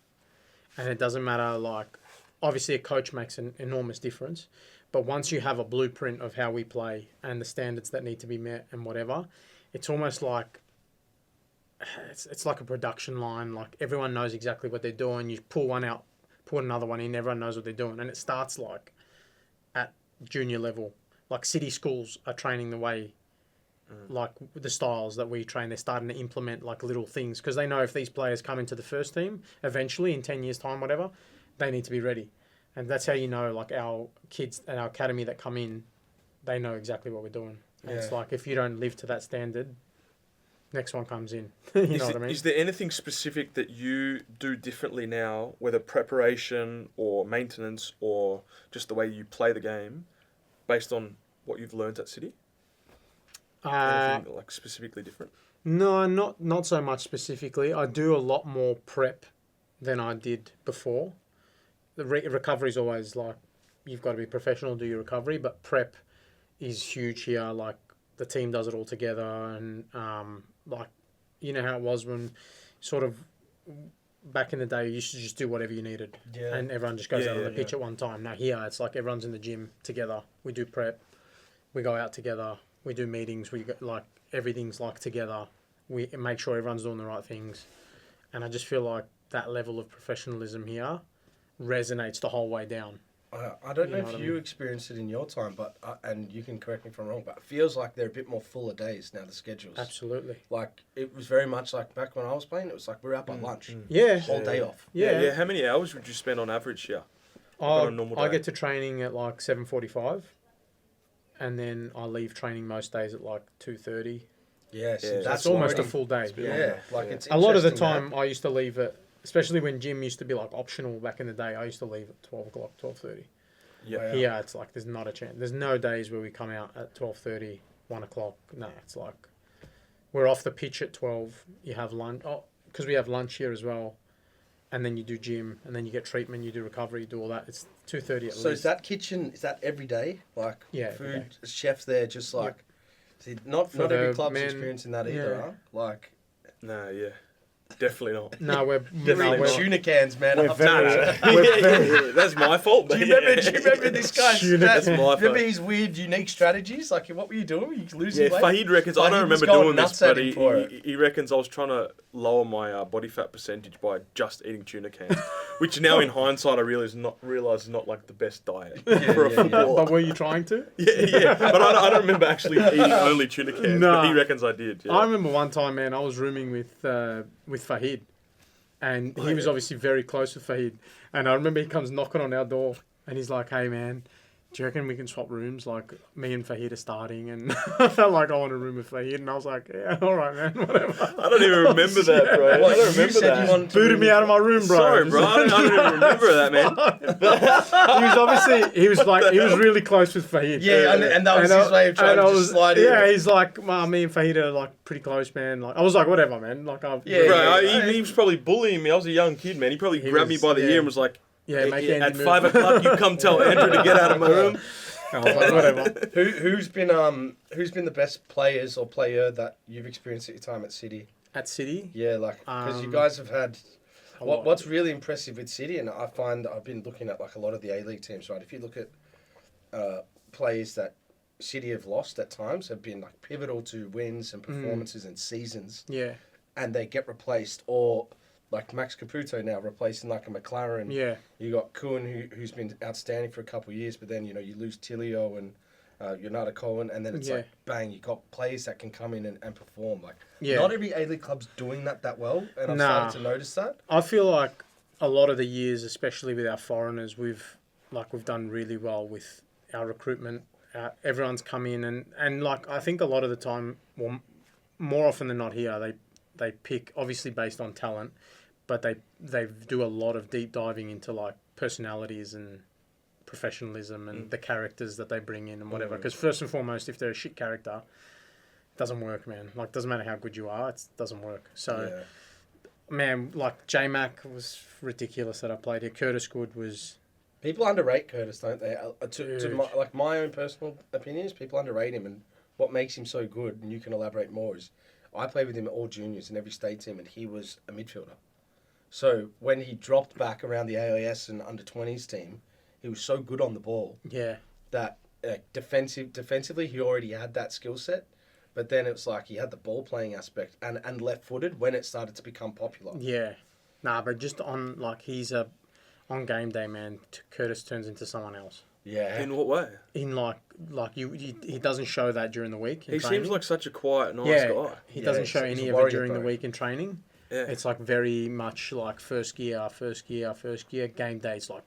and it doesn't matter, like, obviously a coach makes an enormous difference, but once you have a blueprint of how we play and the standards that need to be met and whatever, it's almost like it's like a production line. Like, everyone knows exactly what they're doing. You pull one out, put another one in, everyone knows what they're doing, and it starts like at junior level. Like, city schools are training the way, like the styles that we train. They're starting to implement like little things because they know if these players come into the first team eventually in 10 years time, whatever, they need to be ready. And that's how you know, like, our kids at our academy that come in, they know exactly what we're doing. And it's like, if you don't live to that standard, next one comes in. You know what I mean? Is there anything specific that you do differently now, whether preparation or maintenance or just the way you play the game, based on what you've learned at City? Anything like specifically different? No, not so much specifically. I do a lot more prep than I did before. The recovery is always like, you've got to be professional, do your recovery, but prep is huge here. Like, the team does it all together, and like, you know how it was when sort of back in the day, you used to just do whatever you needed, and everyone just goes out on the pitch at one time. Now here, it's like everyone's in the gym together. We do prep, we go out together, we do meetings, we go, like, everything's like together. We make sure everyone's doing the right things, and I just feel like that level of professionalism here resonates the whole way down. I don't know if you experienced it in your time, but and you can correct me if I'm wrong, but it feels like they're a bit more fuller days now, the schedules. Absolutely. Like, it was very much like back when I was playing, it was like we're out by lunch. Yeah. Whole day off. Yeah. How many hours would you spend on average here? On a normal day? I get to training at like 7:45, and then I leave training most days at like 2:30. Yes, That's almost a full day. Yeah, like, it's a lot of the interesting time I used to leave at, especially when gym used to be like optional back in the day, I used to leave at 12 o'clock, 12:30. Yeah. Wow. Here it's like there's not a chance. There's no days where we come out at 12:30, 1 o'clock. No, it's like we're off the pitch at 12. You have lunch, because we have lunch here as well, and then you do gym, and then you get treatment, you do recovery, you do all that. It's 2:30 at least. So is that kitchen, is that every day? Like, food, chefs there just like... See, not every club's experiencing that either, huh? Like... No, yeah. Definitely not. No, we're tuna cans, man. That's my fault. Do you remember this guy? That's my fault. Remember his weird, unique strategies? Like, what were you doing? Were you losing weight? Fahid reckons, I don't remember doing this, but he reckons I was trying to lower my body fat percentage by just eating tuna cans, which now in hindsight I realise is not like the best diet for a footballer. But were you trying to? Yeah. But I don't remember actually eating only tuna cans, but he reckons I did. Yeah. I remember one time, man, I was rooming with Fahid, and he was obviously very close with Fahid, and I remember he comes knocking on our door, and he's like, hey, man, do you reckon we can swap rooms? Like, me and Fahid are starting, and I felt like I want a room with Fahid, and I was like, yeah, all right, man, whatever. I don't even remember that, bro. I don't remember that. Booted me out of my room, bro. Sorry, bro. I don't even remember that, man. He was really close with Fahid. Yeah, and that was his way of trying to just slide in. Yeah, he's like, me and Fahid are like pretty close, man. Like, I was like, whatever, man. Like, he was probably bullying me. I was a young kid, man. He probably grabbed me by the ear and was like, yeah, make at 5 o'clock, you come tell Andrew to get out of my room. I was like, whatever. Who's been the best players or player that you've experienced at your time at City? At City, Yeah, like because you guys have had. a lot. What's really impressive with City, and I find I've been looking at like a lot of the A-League teams, right? If you look at players that City have lost at times, have been like pivotal to wins and performances and seasons, Yeah, and they get replaced, or like Max Caputo now replacing like a McLaren. yeah, You got Kuhn who's been outstanding for a couple of years, but then you lose Tilio and Yonata Cohen, and then it's like bang, you got players that can come in and perform. Like not every A-League club's doing that well, and I've started to notice that. I feel like a lot of the years, especially with our foreigners, we've done really well with our recruitment. Everyone's come in and like I think a lot of the time, well, more often than not here, they pick obviously based on talent, but they do a lot of deep diving into like personalities and professionalism and the characters that they bring in and whatever. Because first and foremost, if they're a shit character, it doesn't work, man. Like doesn't matter how good you are, it doesn't work. So, man, like J-Mac was ridiculous that I played here. Curtis Good was. People underrate Curtis, don't they? My own personal opinions, people underrate him, and what makes him so good, and you can elaborate more, is I played with him at all juniors in every state team, and he was a midfielder. So when he dropped back around the AIS and under-20s team, he was so good on the ball that defensively he already had that skill set, but then it's like he had the ball-playing aspect and left-footed when it started to become popular. Yeah. Nah, but just on, like, on game day, man, Curtis turns into someone else. Yeah. In what way? In he doesn't show that during the week. He seems like such a quiet, nice guy. He doesn't show any of it during the week in training. Yeah. It's like very much like first gear. Game day's like,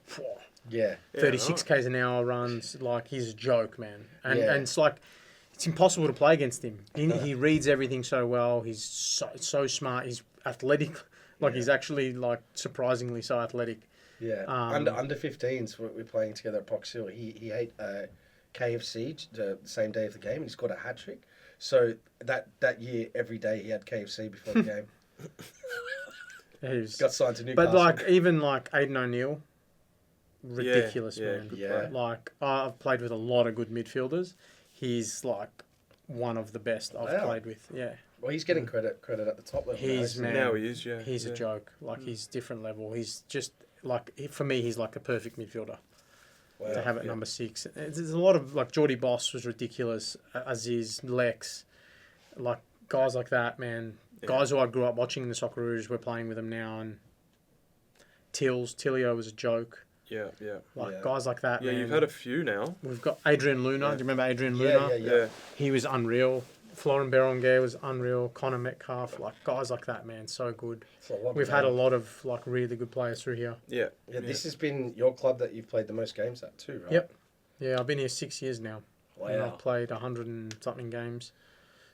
36 k's an hour runs. Like he's a joke, man. And it's like it's impossible to play against him. He reads everything so well. He's so smart. He's athletic. He's actually like surprisingly so athletic. Yeah, under 15s, we're playing together at Box Hill. He ate KFC the same day of the game, and he scored a hat trick. So that year, every day he had KFC before the game. Got signed to Newcastle. But like even like Aidan O'Neill, ridiculous man. Yeah. Like I've played with a lot of good midfielders. He's like one of the best I've played with. Yeah. Well, he's getting credit at the top level. Now he is. Yeah. He's a joke. Like he's different level. He's just. Like for me, he's like a perfect midfielder to have at number 6. There's a lot of like Geordie Boss was ridiculous, Aziz, Lex, like guys like that, man. Yeah. Guys who I grew up watching the Socceroos, we're playing with them now, and Tilio was a joke. Yeah. Guys like that. Yeah, man. you've had a few now. We've got Adrian Luna. Do you remember Adrian Luna? Yeah. He was unreal. Florent Berenguer was unreal. Connor Metcalf, like guys like that, man, so good. We've had a lot of like really good players through here. Yeah. This has been your club that you've played the most games at too, right? Yep. Yeah, I've been here 6 years now. Wow. And I've played 100 and something games.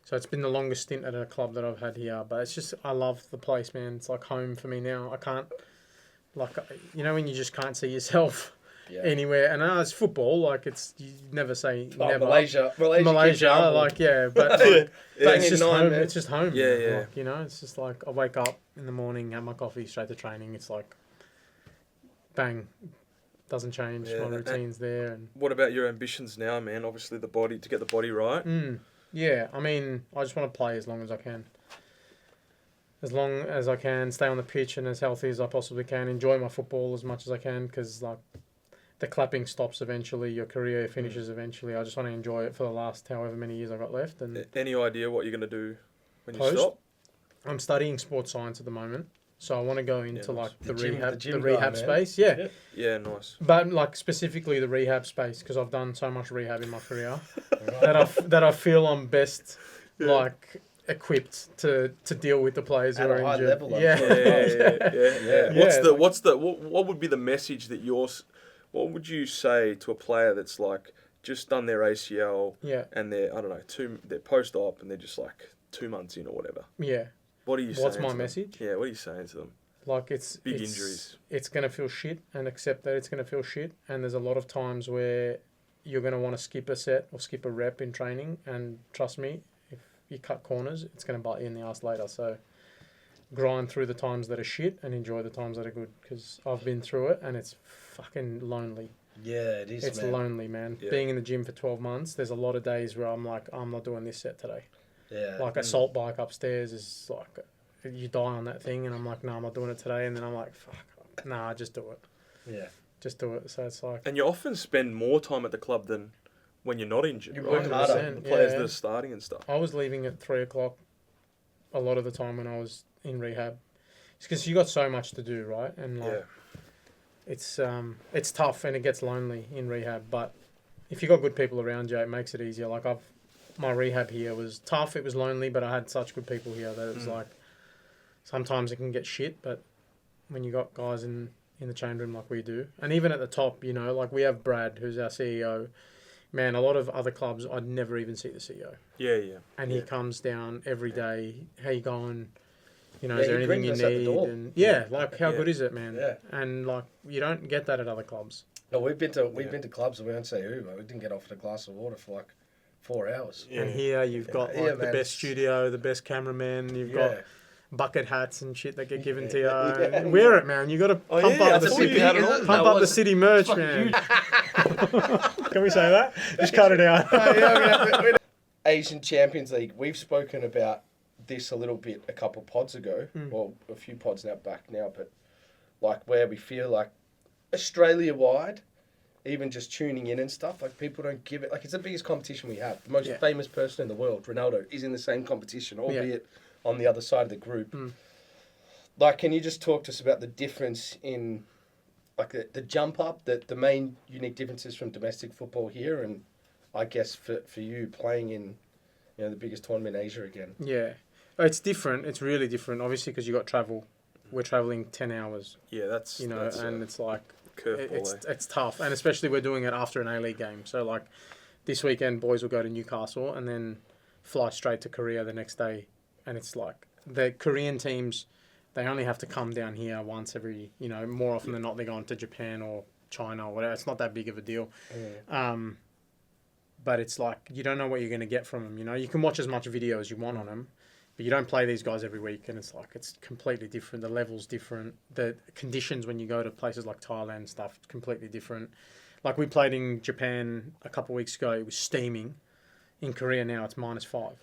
So it's been the longest stint at a club that I've had here. But it's just, I love the place, man. It's like home for me now. I can't, like, when you just can't see yourself anywhere. And it's football. Like, you never say never. Malaysia, like, but like, it's just home. It's just home. Yeah. Like, it's just like, I wake up in the morning, have my coffee, straight to training. It's like, bang. Doesn't change. My routine's there. And what about your ambitions now, man? Obviously, to get the body right. Yeah, I mean, I just want to play as long as I can. As long as I can, stay on the pitch and as healthy as I possibly can. Enjoy my football as much as I can, because like the clapping stops eventually. Your career finishes eventually. I just want to enjoy it for the last however many years I got left. And any idea what you're going to do when you stop? I'm studying sports science at the moment. So I want to go into like the gym rehab guy, space. Yeah. Yeah, nice. But like specifically the rehab space, because I've done so much rehab in my career that I feel I'm best like equipped to deal with the players who are at a high injured. level. Yeah. What would be the message that what would you say to a player that's like just done their ACL and they're they're post-op and they're just like 2 months in or whatever? Yeah. What are you saying? What's my message? Yeah, what are you saying to them? Like it's injuries. It's gonna feel shit, and accept that it's gonna feel shit. And there's a lot of times where you're gonna want to skip a set or skip a rep in training. And trust me, if you cut corners, it's gonna bite you in the ass later. So grind through the times that are shit and enjoy the times that are good. Because I've been through it, and it's fucking lonely. Yeah, it is, It's man. lonely, man. Yeah. Being in the gym for 12 months, there's a lot of days where I'm like, I'm not doing this set today. Yeah. Like, assault bike upstairs is like, you die on that thing, and I'm like, no, I'm not doing it today. And then I'm like, fuck, nah, just do it. Yeah. Just do it. So it's like, And you often spend more time at the club than when you're not injured. You right? work harder. 100%, The players yeah. that are starting and stuff. I was leaving at 3 o'clock a lot of the time when I was in rehab. It's because you got so much to do, right? And like, it's tough and it gets lonely in rehab. But if you got good people around you, it makes it easier. Like my rehab here was tough. It was lonely, but I had such good people here that it was like, sometimes it can get shit, but when you got guys in the change room like we do, and even at the top, you know, like we have Brad, who's our CEO. Man, a lot of other clubs, I'd never even see the CEO. Yeah, yeah. And he comes down every day. How you going? You know, Yeah, is there he anything you brings us at the need? door. And yeah, like how Yeah. good is it, man? Yeah. And like you don't get that at other clubs. No, we've been to clubs and we won't say who, but we didn't get offered a glass of water for like 4 hours. Yeah. And here you've got like the man, best studio, the best cameraman. You've got bucket hats and shit that get given to you. Yeah. Wear it, man. You got to pump yeah, I up the thought city, you had it on. pump up the city merch, man. Can we say that? Just cut it out. Asian Champions League. We've spoken about this a little bit a couple pods ago, or a few pods back now, but like where we feel like Australia wide, even just tuning in and stuff, like people don't give it, like it's the biggest competition we have. The most famous person in the world, Ronaldo, is in the same competition, albeit on the other side of the group. Like, can you just talk to us about the difference in like the jump up, the main unique differences from domestic football here, and I guess for you playing in, you know, the biggest tournament in Asia again. Yeah. It's different. It's really different, obviously, because you got travel. We're traveling 10 hours, Yeah, that's you know, and it's like, curveball. it's tough. And especially we're doing it after an A-League game. So, like, this weekend, boys will go to Newcastle and then fly straight to Korea the next day. And it's like, the Korean teams, they only have to come down here once every, you know, more often than not, they're going to Japan or China or whatever. It's not that big of a deal. But it's like, you don't know what you're going to get from them, you know. You can watch as much video as you want on them, but you don't play these guys every week, and it's like, it's completely different. The level's different. The conditions when you go to places like Thailand and stuff, completely different. Like, we played in Japan a couple of weeks ago. It was steaming. In Korea now, it's -5.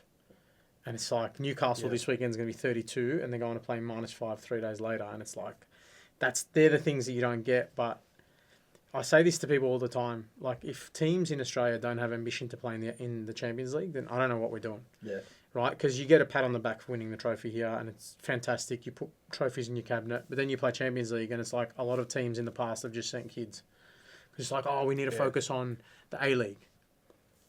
And it's like, Newcastle this weekend is going to be 32, and they're going to play -5 3 days later. And it's like, they're the things that you don't get. But I say this to people all the time. Like, if teams in Australia don't have ambition to play in the Champions League, then I don't know what we're doing. Yeah. Right? Because you get a pat on the back for winning the trophy here, and it's fantastic. You put trophies in your cabinet, but then you play Champions League, and it's like a lot of teams in the past have just sent kids. Because it's like, oh, we need to focus on the A-League.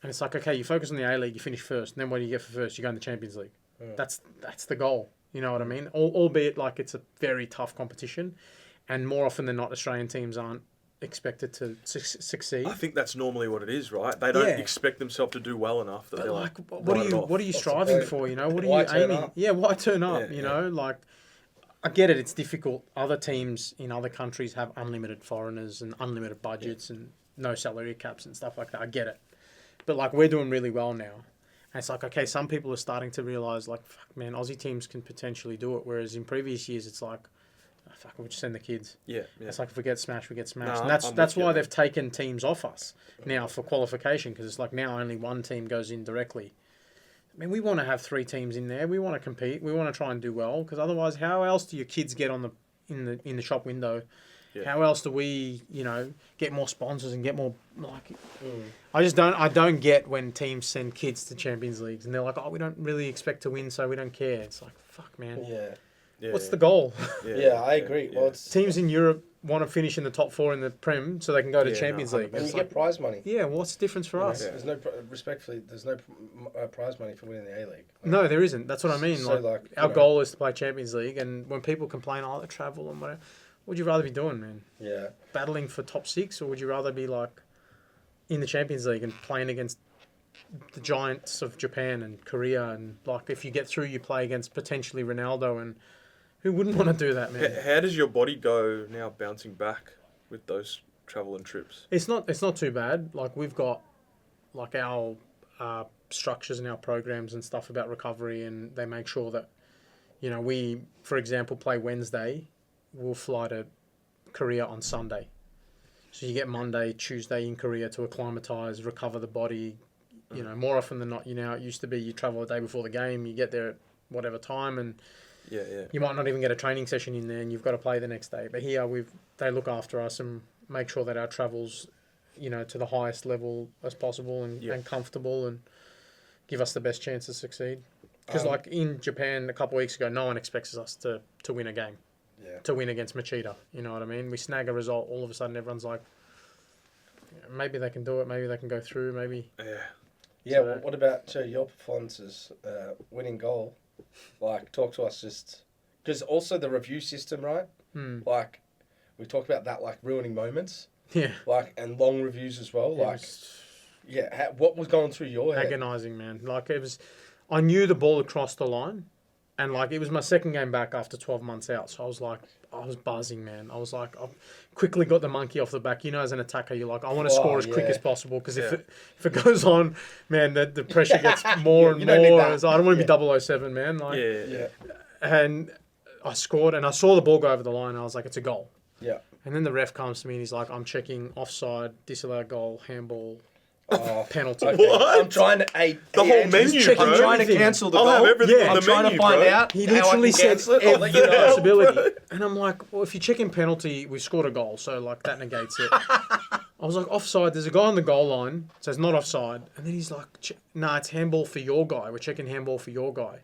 And it's like, okay, you focus on the A-League, you finish first, and then what do you get for first? You go in the Champions League. Yeah. That's the goal. You know what I mean? Albeit, like, it's a very tough competition, and more often than not, Australian teams aren't expected to succeed. I think that's normally what it is, right? They don't expect themselves to do well enough that but they're like, like, what are you striving for? You know, what are Why you turn aiming? up? Yeah, why turn up? Yeah, you know, like, I get it. It's difficult. Other teams in other countries have unlimited foreigners and unlimited budgets and no salary caps and stuff like that. I get it. But like, we're doing really well now. And it's like, okay, some people are starting to realise, like, fuck, man, Aussie teams can potentially do it. Whereas in previous years, it's like, oh, fuck, we'll just send the kids. Yeah. It's like, if we get smashed, we get smashed. No, And I'm that's with why you. they've taken teams off us now for qualification, because it's like now only one team goes in directly. I mean, we want to have 3 teams in there. We want to compete. We want to try and do well, because otherwise, how else do your kids get on in the shop window? Yeah. How else do we, you know, get more sponsors and get more, like... I don't get when teams send kids to Champions Leagues and they're like, oh, we don't really expect to win, so we don't care. It's like, fuck, man. Yeah. What's the goal? Yeah, I agree. Well, it's Teams in Europe want to finish in the top 4 in the Prem so they can go to Yeah, Champions no, League. and It's you like, get prize money. yeah, what's the difference for us? There's no respectfully. There's no prize money for winning the A-League. No, there isn't. That's what I mean. So, Like, you our know. goal is to play Champions League, and when people complain, oh, the travel and whatever, what would you rather be doing, man? Yeah. Battling for top 6, or would you rather be like in the Champions League and playing against the giants of Japan and Korea, and like if you get through, you play against potentially Ronaldo, and who wouldn't want to do that, man? How does your body go now bouncing back with those travel and trips? It's not too bad. Like, we've got like our structures and our programs and stuff about recovery, and they make sure that, you know, we, for example, play Wednesday, we'll fly to Korea on Sunday. So you get Monday, Tuesday in Korea to acclimatise, recover the body. You know, more often than not, it used to be you travel a day before the game, you get there at whatever time, and you might not even get a training session in there, and you've got to play the next day. But here, they look after us and make sure that our travel's, to the highest level as possible and comfortable, and give us the best chance to succeed. Because like in Japan a couple of weeks ago, no one expects us to win a game, to win against Machida. You know what I mean? We snag a result, all of a sudden everyone's like, maybe they can do it, maybe they can go through, maybe. Yeah, so, what about your performances, winning goal? Like, talk to us just... Because also the review system, right? Like, we talked about that, like, ruining moments. Yeah. Like, and long reviews as well. Like, what was going through your head? Agonising, man. Like, I knew the ball had crossed the line, and, like, it was my second game back after 12 months out, so I was buzzing, man. I was like, I quickly got the monkey off the back. As an attacker, you're like, I want to score as quick as possible, because if it goes on, man, the pressure gets more and more. I don't want to be 007, man. Like, and I scored, and I saw the ball go over the line, and I was like, it's a goal. Yeah. And then the ref comes to me, and he's like, I'm checking offside, disallowed goal, handball, penalty. What? I'm trying to... the whole menu, bro. I'm trying to cancel the goal. I'll have everything on I'm the trying menu, to find bro. out He how I literally can said cancel it. I'll let you every know. possibility. And I'm like, well, if you're checking penalty, we scored a goal, so like that negates it. I was like, offside, there's a guy on the goal line, says not offside. And then he's like, nah, it's handball for your guy. We're checking handball for your guy.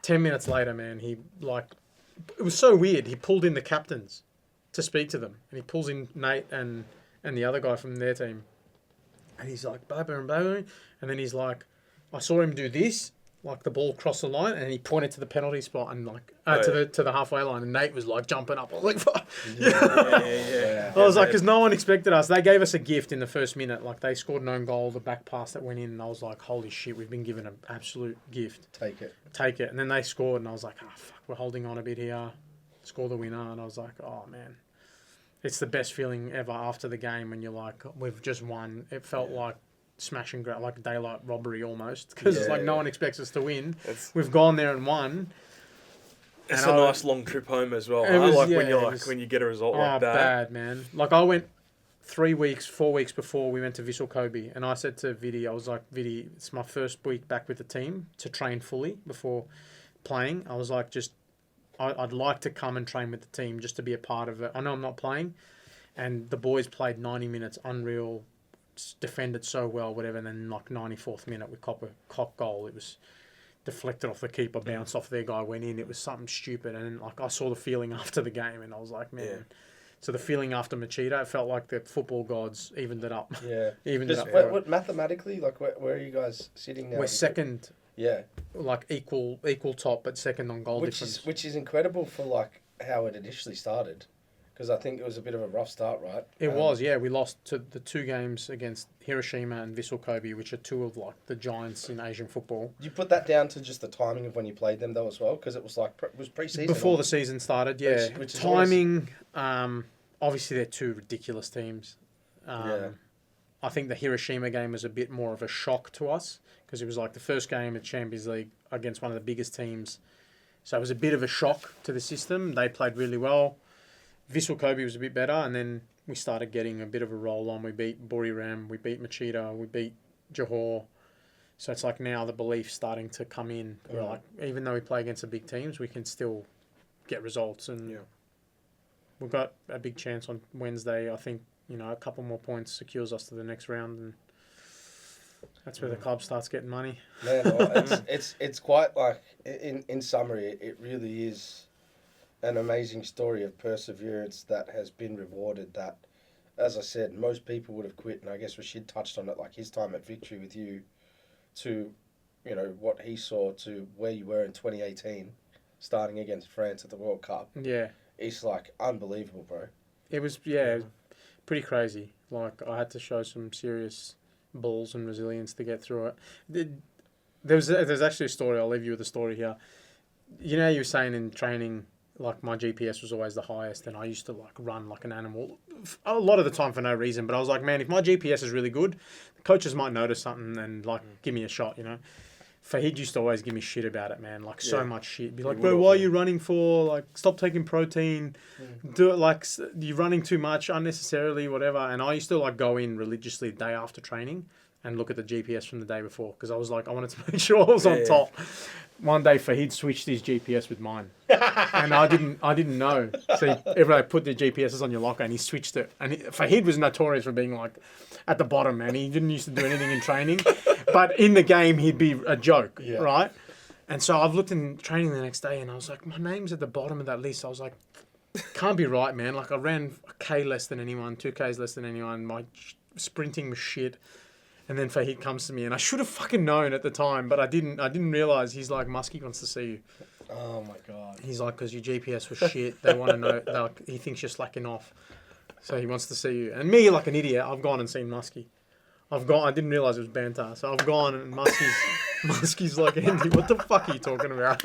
10 minutes later, man, it was so weird. He pulled in the captains to speak to them. And he pulls in Nate and the other guy from their team. And he's like, blah. And then he's like, I saw him do this, like the ball crossed the line, and he pointed to the penalty spot and like to the halfway line. And Nate was like jumping up. I was like, fuck. I was like, because no one expected us. They gave us a gift in the first minute. Like they scored an own goal, the back pass that went in. And I was like, holy shit, we've been given an absolute gift. Take it. And then they scored, and I was like, fuck, we're holding on a bit here. Score the winner. And I was like, oh, man. It's the best feeling ever after the game when you're like, we've just won. It felt like smash and grab, like daylight robbery almost, because it's like no one expects us to win. We've gone there and won. It's a nice long trip home as well. When you get a result like that. Bad, man. Like I went 4 weeks before we went to Vissel Kobe, and I said to Vidi, I was like, Vidi, it's my first week back with the team to train fully before playing. I was like, I'd like to come and train with the team just to be a part of it. I know I'm not playing, and the boys played 90 minutes, unreal, defended so well, whatever, and then like 94th minute we cop a cock goal. It was deflected off the keeper, bounced off their guy, went in. It was something stupid, and then, like I saw the feeling after the game, and I was like, man. Yeah. So the feeling after Machida, it felt like the football gods evened it up. Yeah. Evened it up. What mathematically, like where are you guys sitting now? We're second. Yeah. Like equal top, but second on goal difference. Which is incredible for like how it initially started, because I think it was a bit of a rough start, right? It was, yeah. We lost to the 2 games against Hiroshima and Vissel Kobe, which are 2 of like the giants in Asian football. Did you put that down to just the timing of when you played them though as well? Because it was like it was pre-season. Before the season started, yeah. Which timing. Obviously, they're 2 ridiculous teams. I think the Hiroshima game was a bit more of a shock to us, because it was like the first game of Champions League against one of the biggest teams. So it was a bit of a shock to the system. They played really well. Vissel Kobe was a bit better, and then we started getting a bit of a roll on. We beat Buriram, we beat Machida, we beat Johor. So it's like now the belief's starting to come in. We're like, even though we play against the big teams, we can still get results. And we've got a big chance on Wednesday. I think, a couple more points secures us to the next round, and that's where the club starts getting money. Man, well, it's quite like, in summary, it really is an amazing story of perseverance that has been rewarded. That, as I said, most people would have quit, and I guess Rashid touched on it, like his time at Victory with you, to, what he saw to where you were in 2018, starting against France at the World Cup. Yeah. It's like unbelievable, bro. It was, pretty crazy. Like, I had to show some serious balls and resilience to get through it. There's actually a story. I'll leave you with a story here. You know, you were saying in training, like, my GPS was always the highest, and I used to, like, run like an animal a lot of the time for no reason. But I was like, man, if my GPS is really good, the coaches might notice something and, like, give me a shot, Fahid used to always give me shit about it, man. Like, so much shit. Be like, would bro, why are often. you running for? Like, stop taking protein. Do it like, you're running too much unnecessarily, whatever. And I used to, like, go in religiously the day after training and look at the GPS from the day before. Because I was like, I wanted to make sure I was on top. One day, Fahid switched his GPS with mine. And I didn't know. So everybody put their GPSs on your locker and he switched it. And Fahid was notorious for being, like, at the bottom, man. He didn't used to do anything in training. But in the game, he'd be a joke, right? And so I've looked in training the next day and I was like, my name's at the bottom of that list. I was like, can't be right, man. Like, I ran a K less than anyone, 2Ks less than anyone. My sprinting was shit. And then Fahid comes to me and I should have fucking known at the time, but I didn't realise. He's like, Muskie wants to see you. Oh, my God. He's like, because your GPS was shit. They want to know. Like, he thinks you're slacking off. So he wants to see you. And me, like an idiot, I've gone and seen Muskie. I didn't realise it was banter. So I've gone and Muskie's like, Andy, what the fuck are you talking about?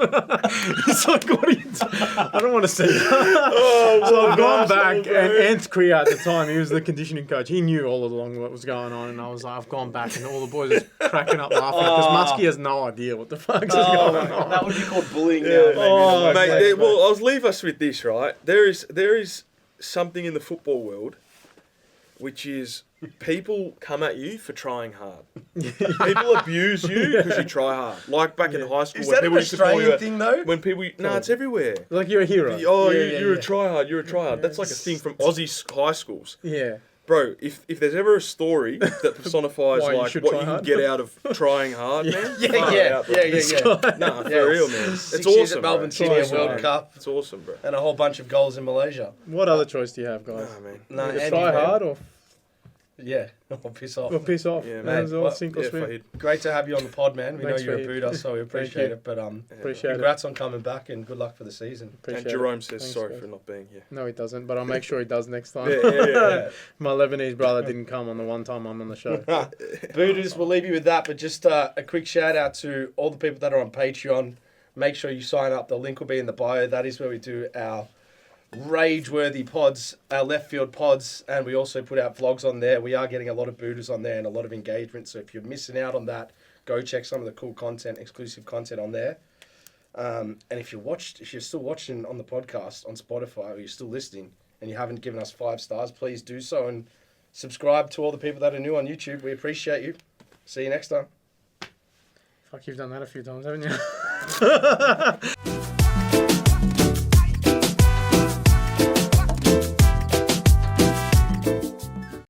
He's like, what are you I don't want to see you. So I've gone back and Ant Kriya at the time, he was the conditioning coach. He knew all along what was going on. And I was like, I've gone back and all the boys are cracking up laughing because Muskie has no idea what the fuck is going on. That would be called bullying now. Mate, well, I'll leave us with this, right? There is something in the football world which is people come at you for trying hard. People abuse you because you try hard. Like back in high school, Is when that people an used to call you Australian thing, though? when people, it's everywhere. Like, you're a hero. Oh, Yeah, you're yeah. a tryhard. You're a tryhard. That's like a thing from Aussie high schools, Yeah. bro. If there's ever a story that personifies Why you like should what try you can hard? get out of trying hard, man. Yeah. Nah, for Yeah, real, man. It's 6 years awesome, at Melbourne bro. City It's World awesome. Cup It's awesome, bro. and a whole bunch of goals in Malaysia. What other choice do you have, guys? Nah, man. No, Either Andy, try man. hard or Yeah, piss off. piss off. Yeah, That's man. all Well, sink or Yeah, swim. Fahid. Great to have you on the pod, man. We Thanks, know you're Fahid. a Buddha, so we appreciate you. it. But Appreciate it. congrats on coming back and good luck for the season. Appreciate And Jerome it. says Thanks, sorry guys. for not being here. No, he doesn't, but I'll make sure he does next time. Yeah. My Lebanese brother didn't come on the one time I'm on the show. Buddhas, we'll leave you with that, but just a quick shout out to all the people that are on Patreon. Make sure you sign up. The link will be in the bio. That is where we do our rage-worthy pods, our left field pods, and we also put out vlogs on there. We are getting a lot of Buddhas on there and a lot of engagement, so if you're missing out on that, go check some of the cool content, exclusive content on there. And if you're still watching on the podcast on Spotify or you're still listening and you haven't given us 5 stars, please do so and subscribe to all the people that are new on YouTube. We appreciate you. See you next time. Fuck, you've done that a few times, haven't you?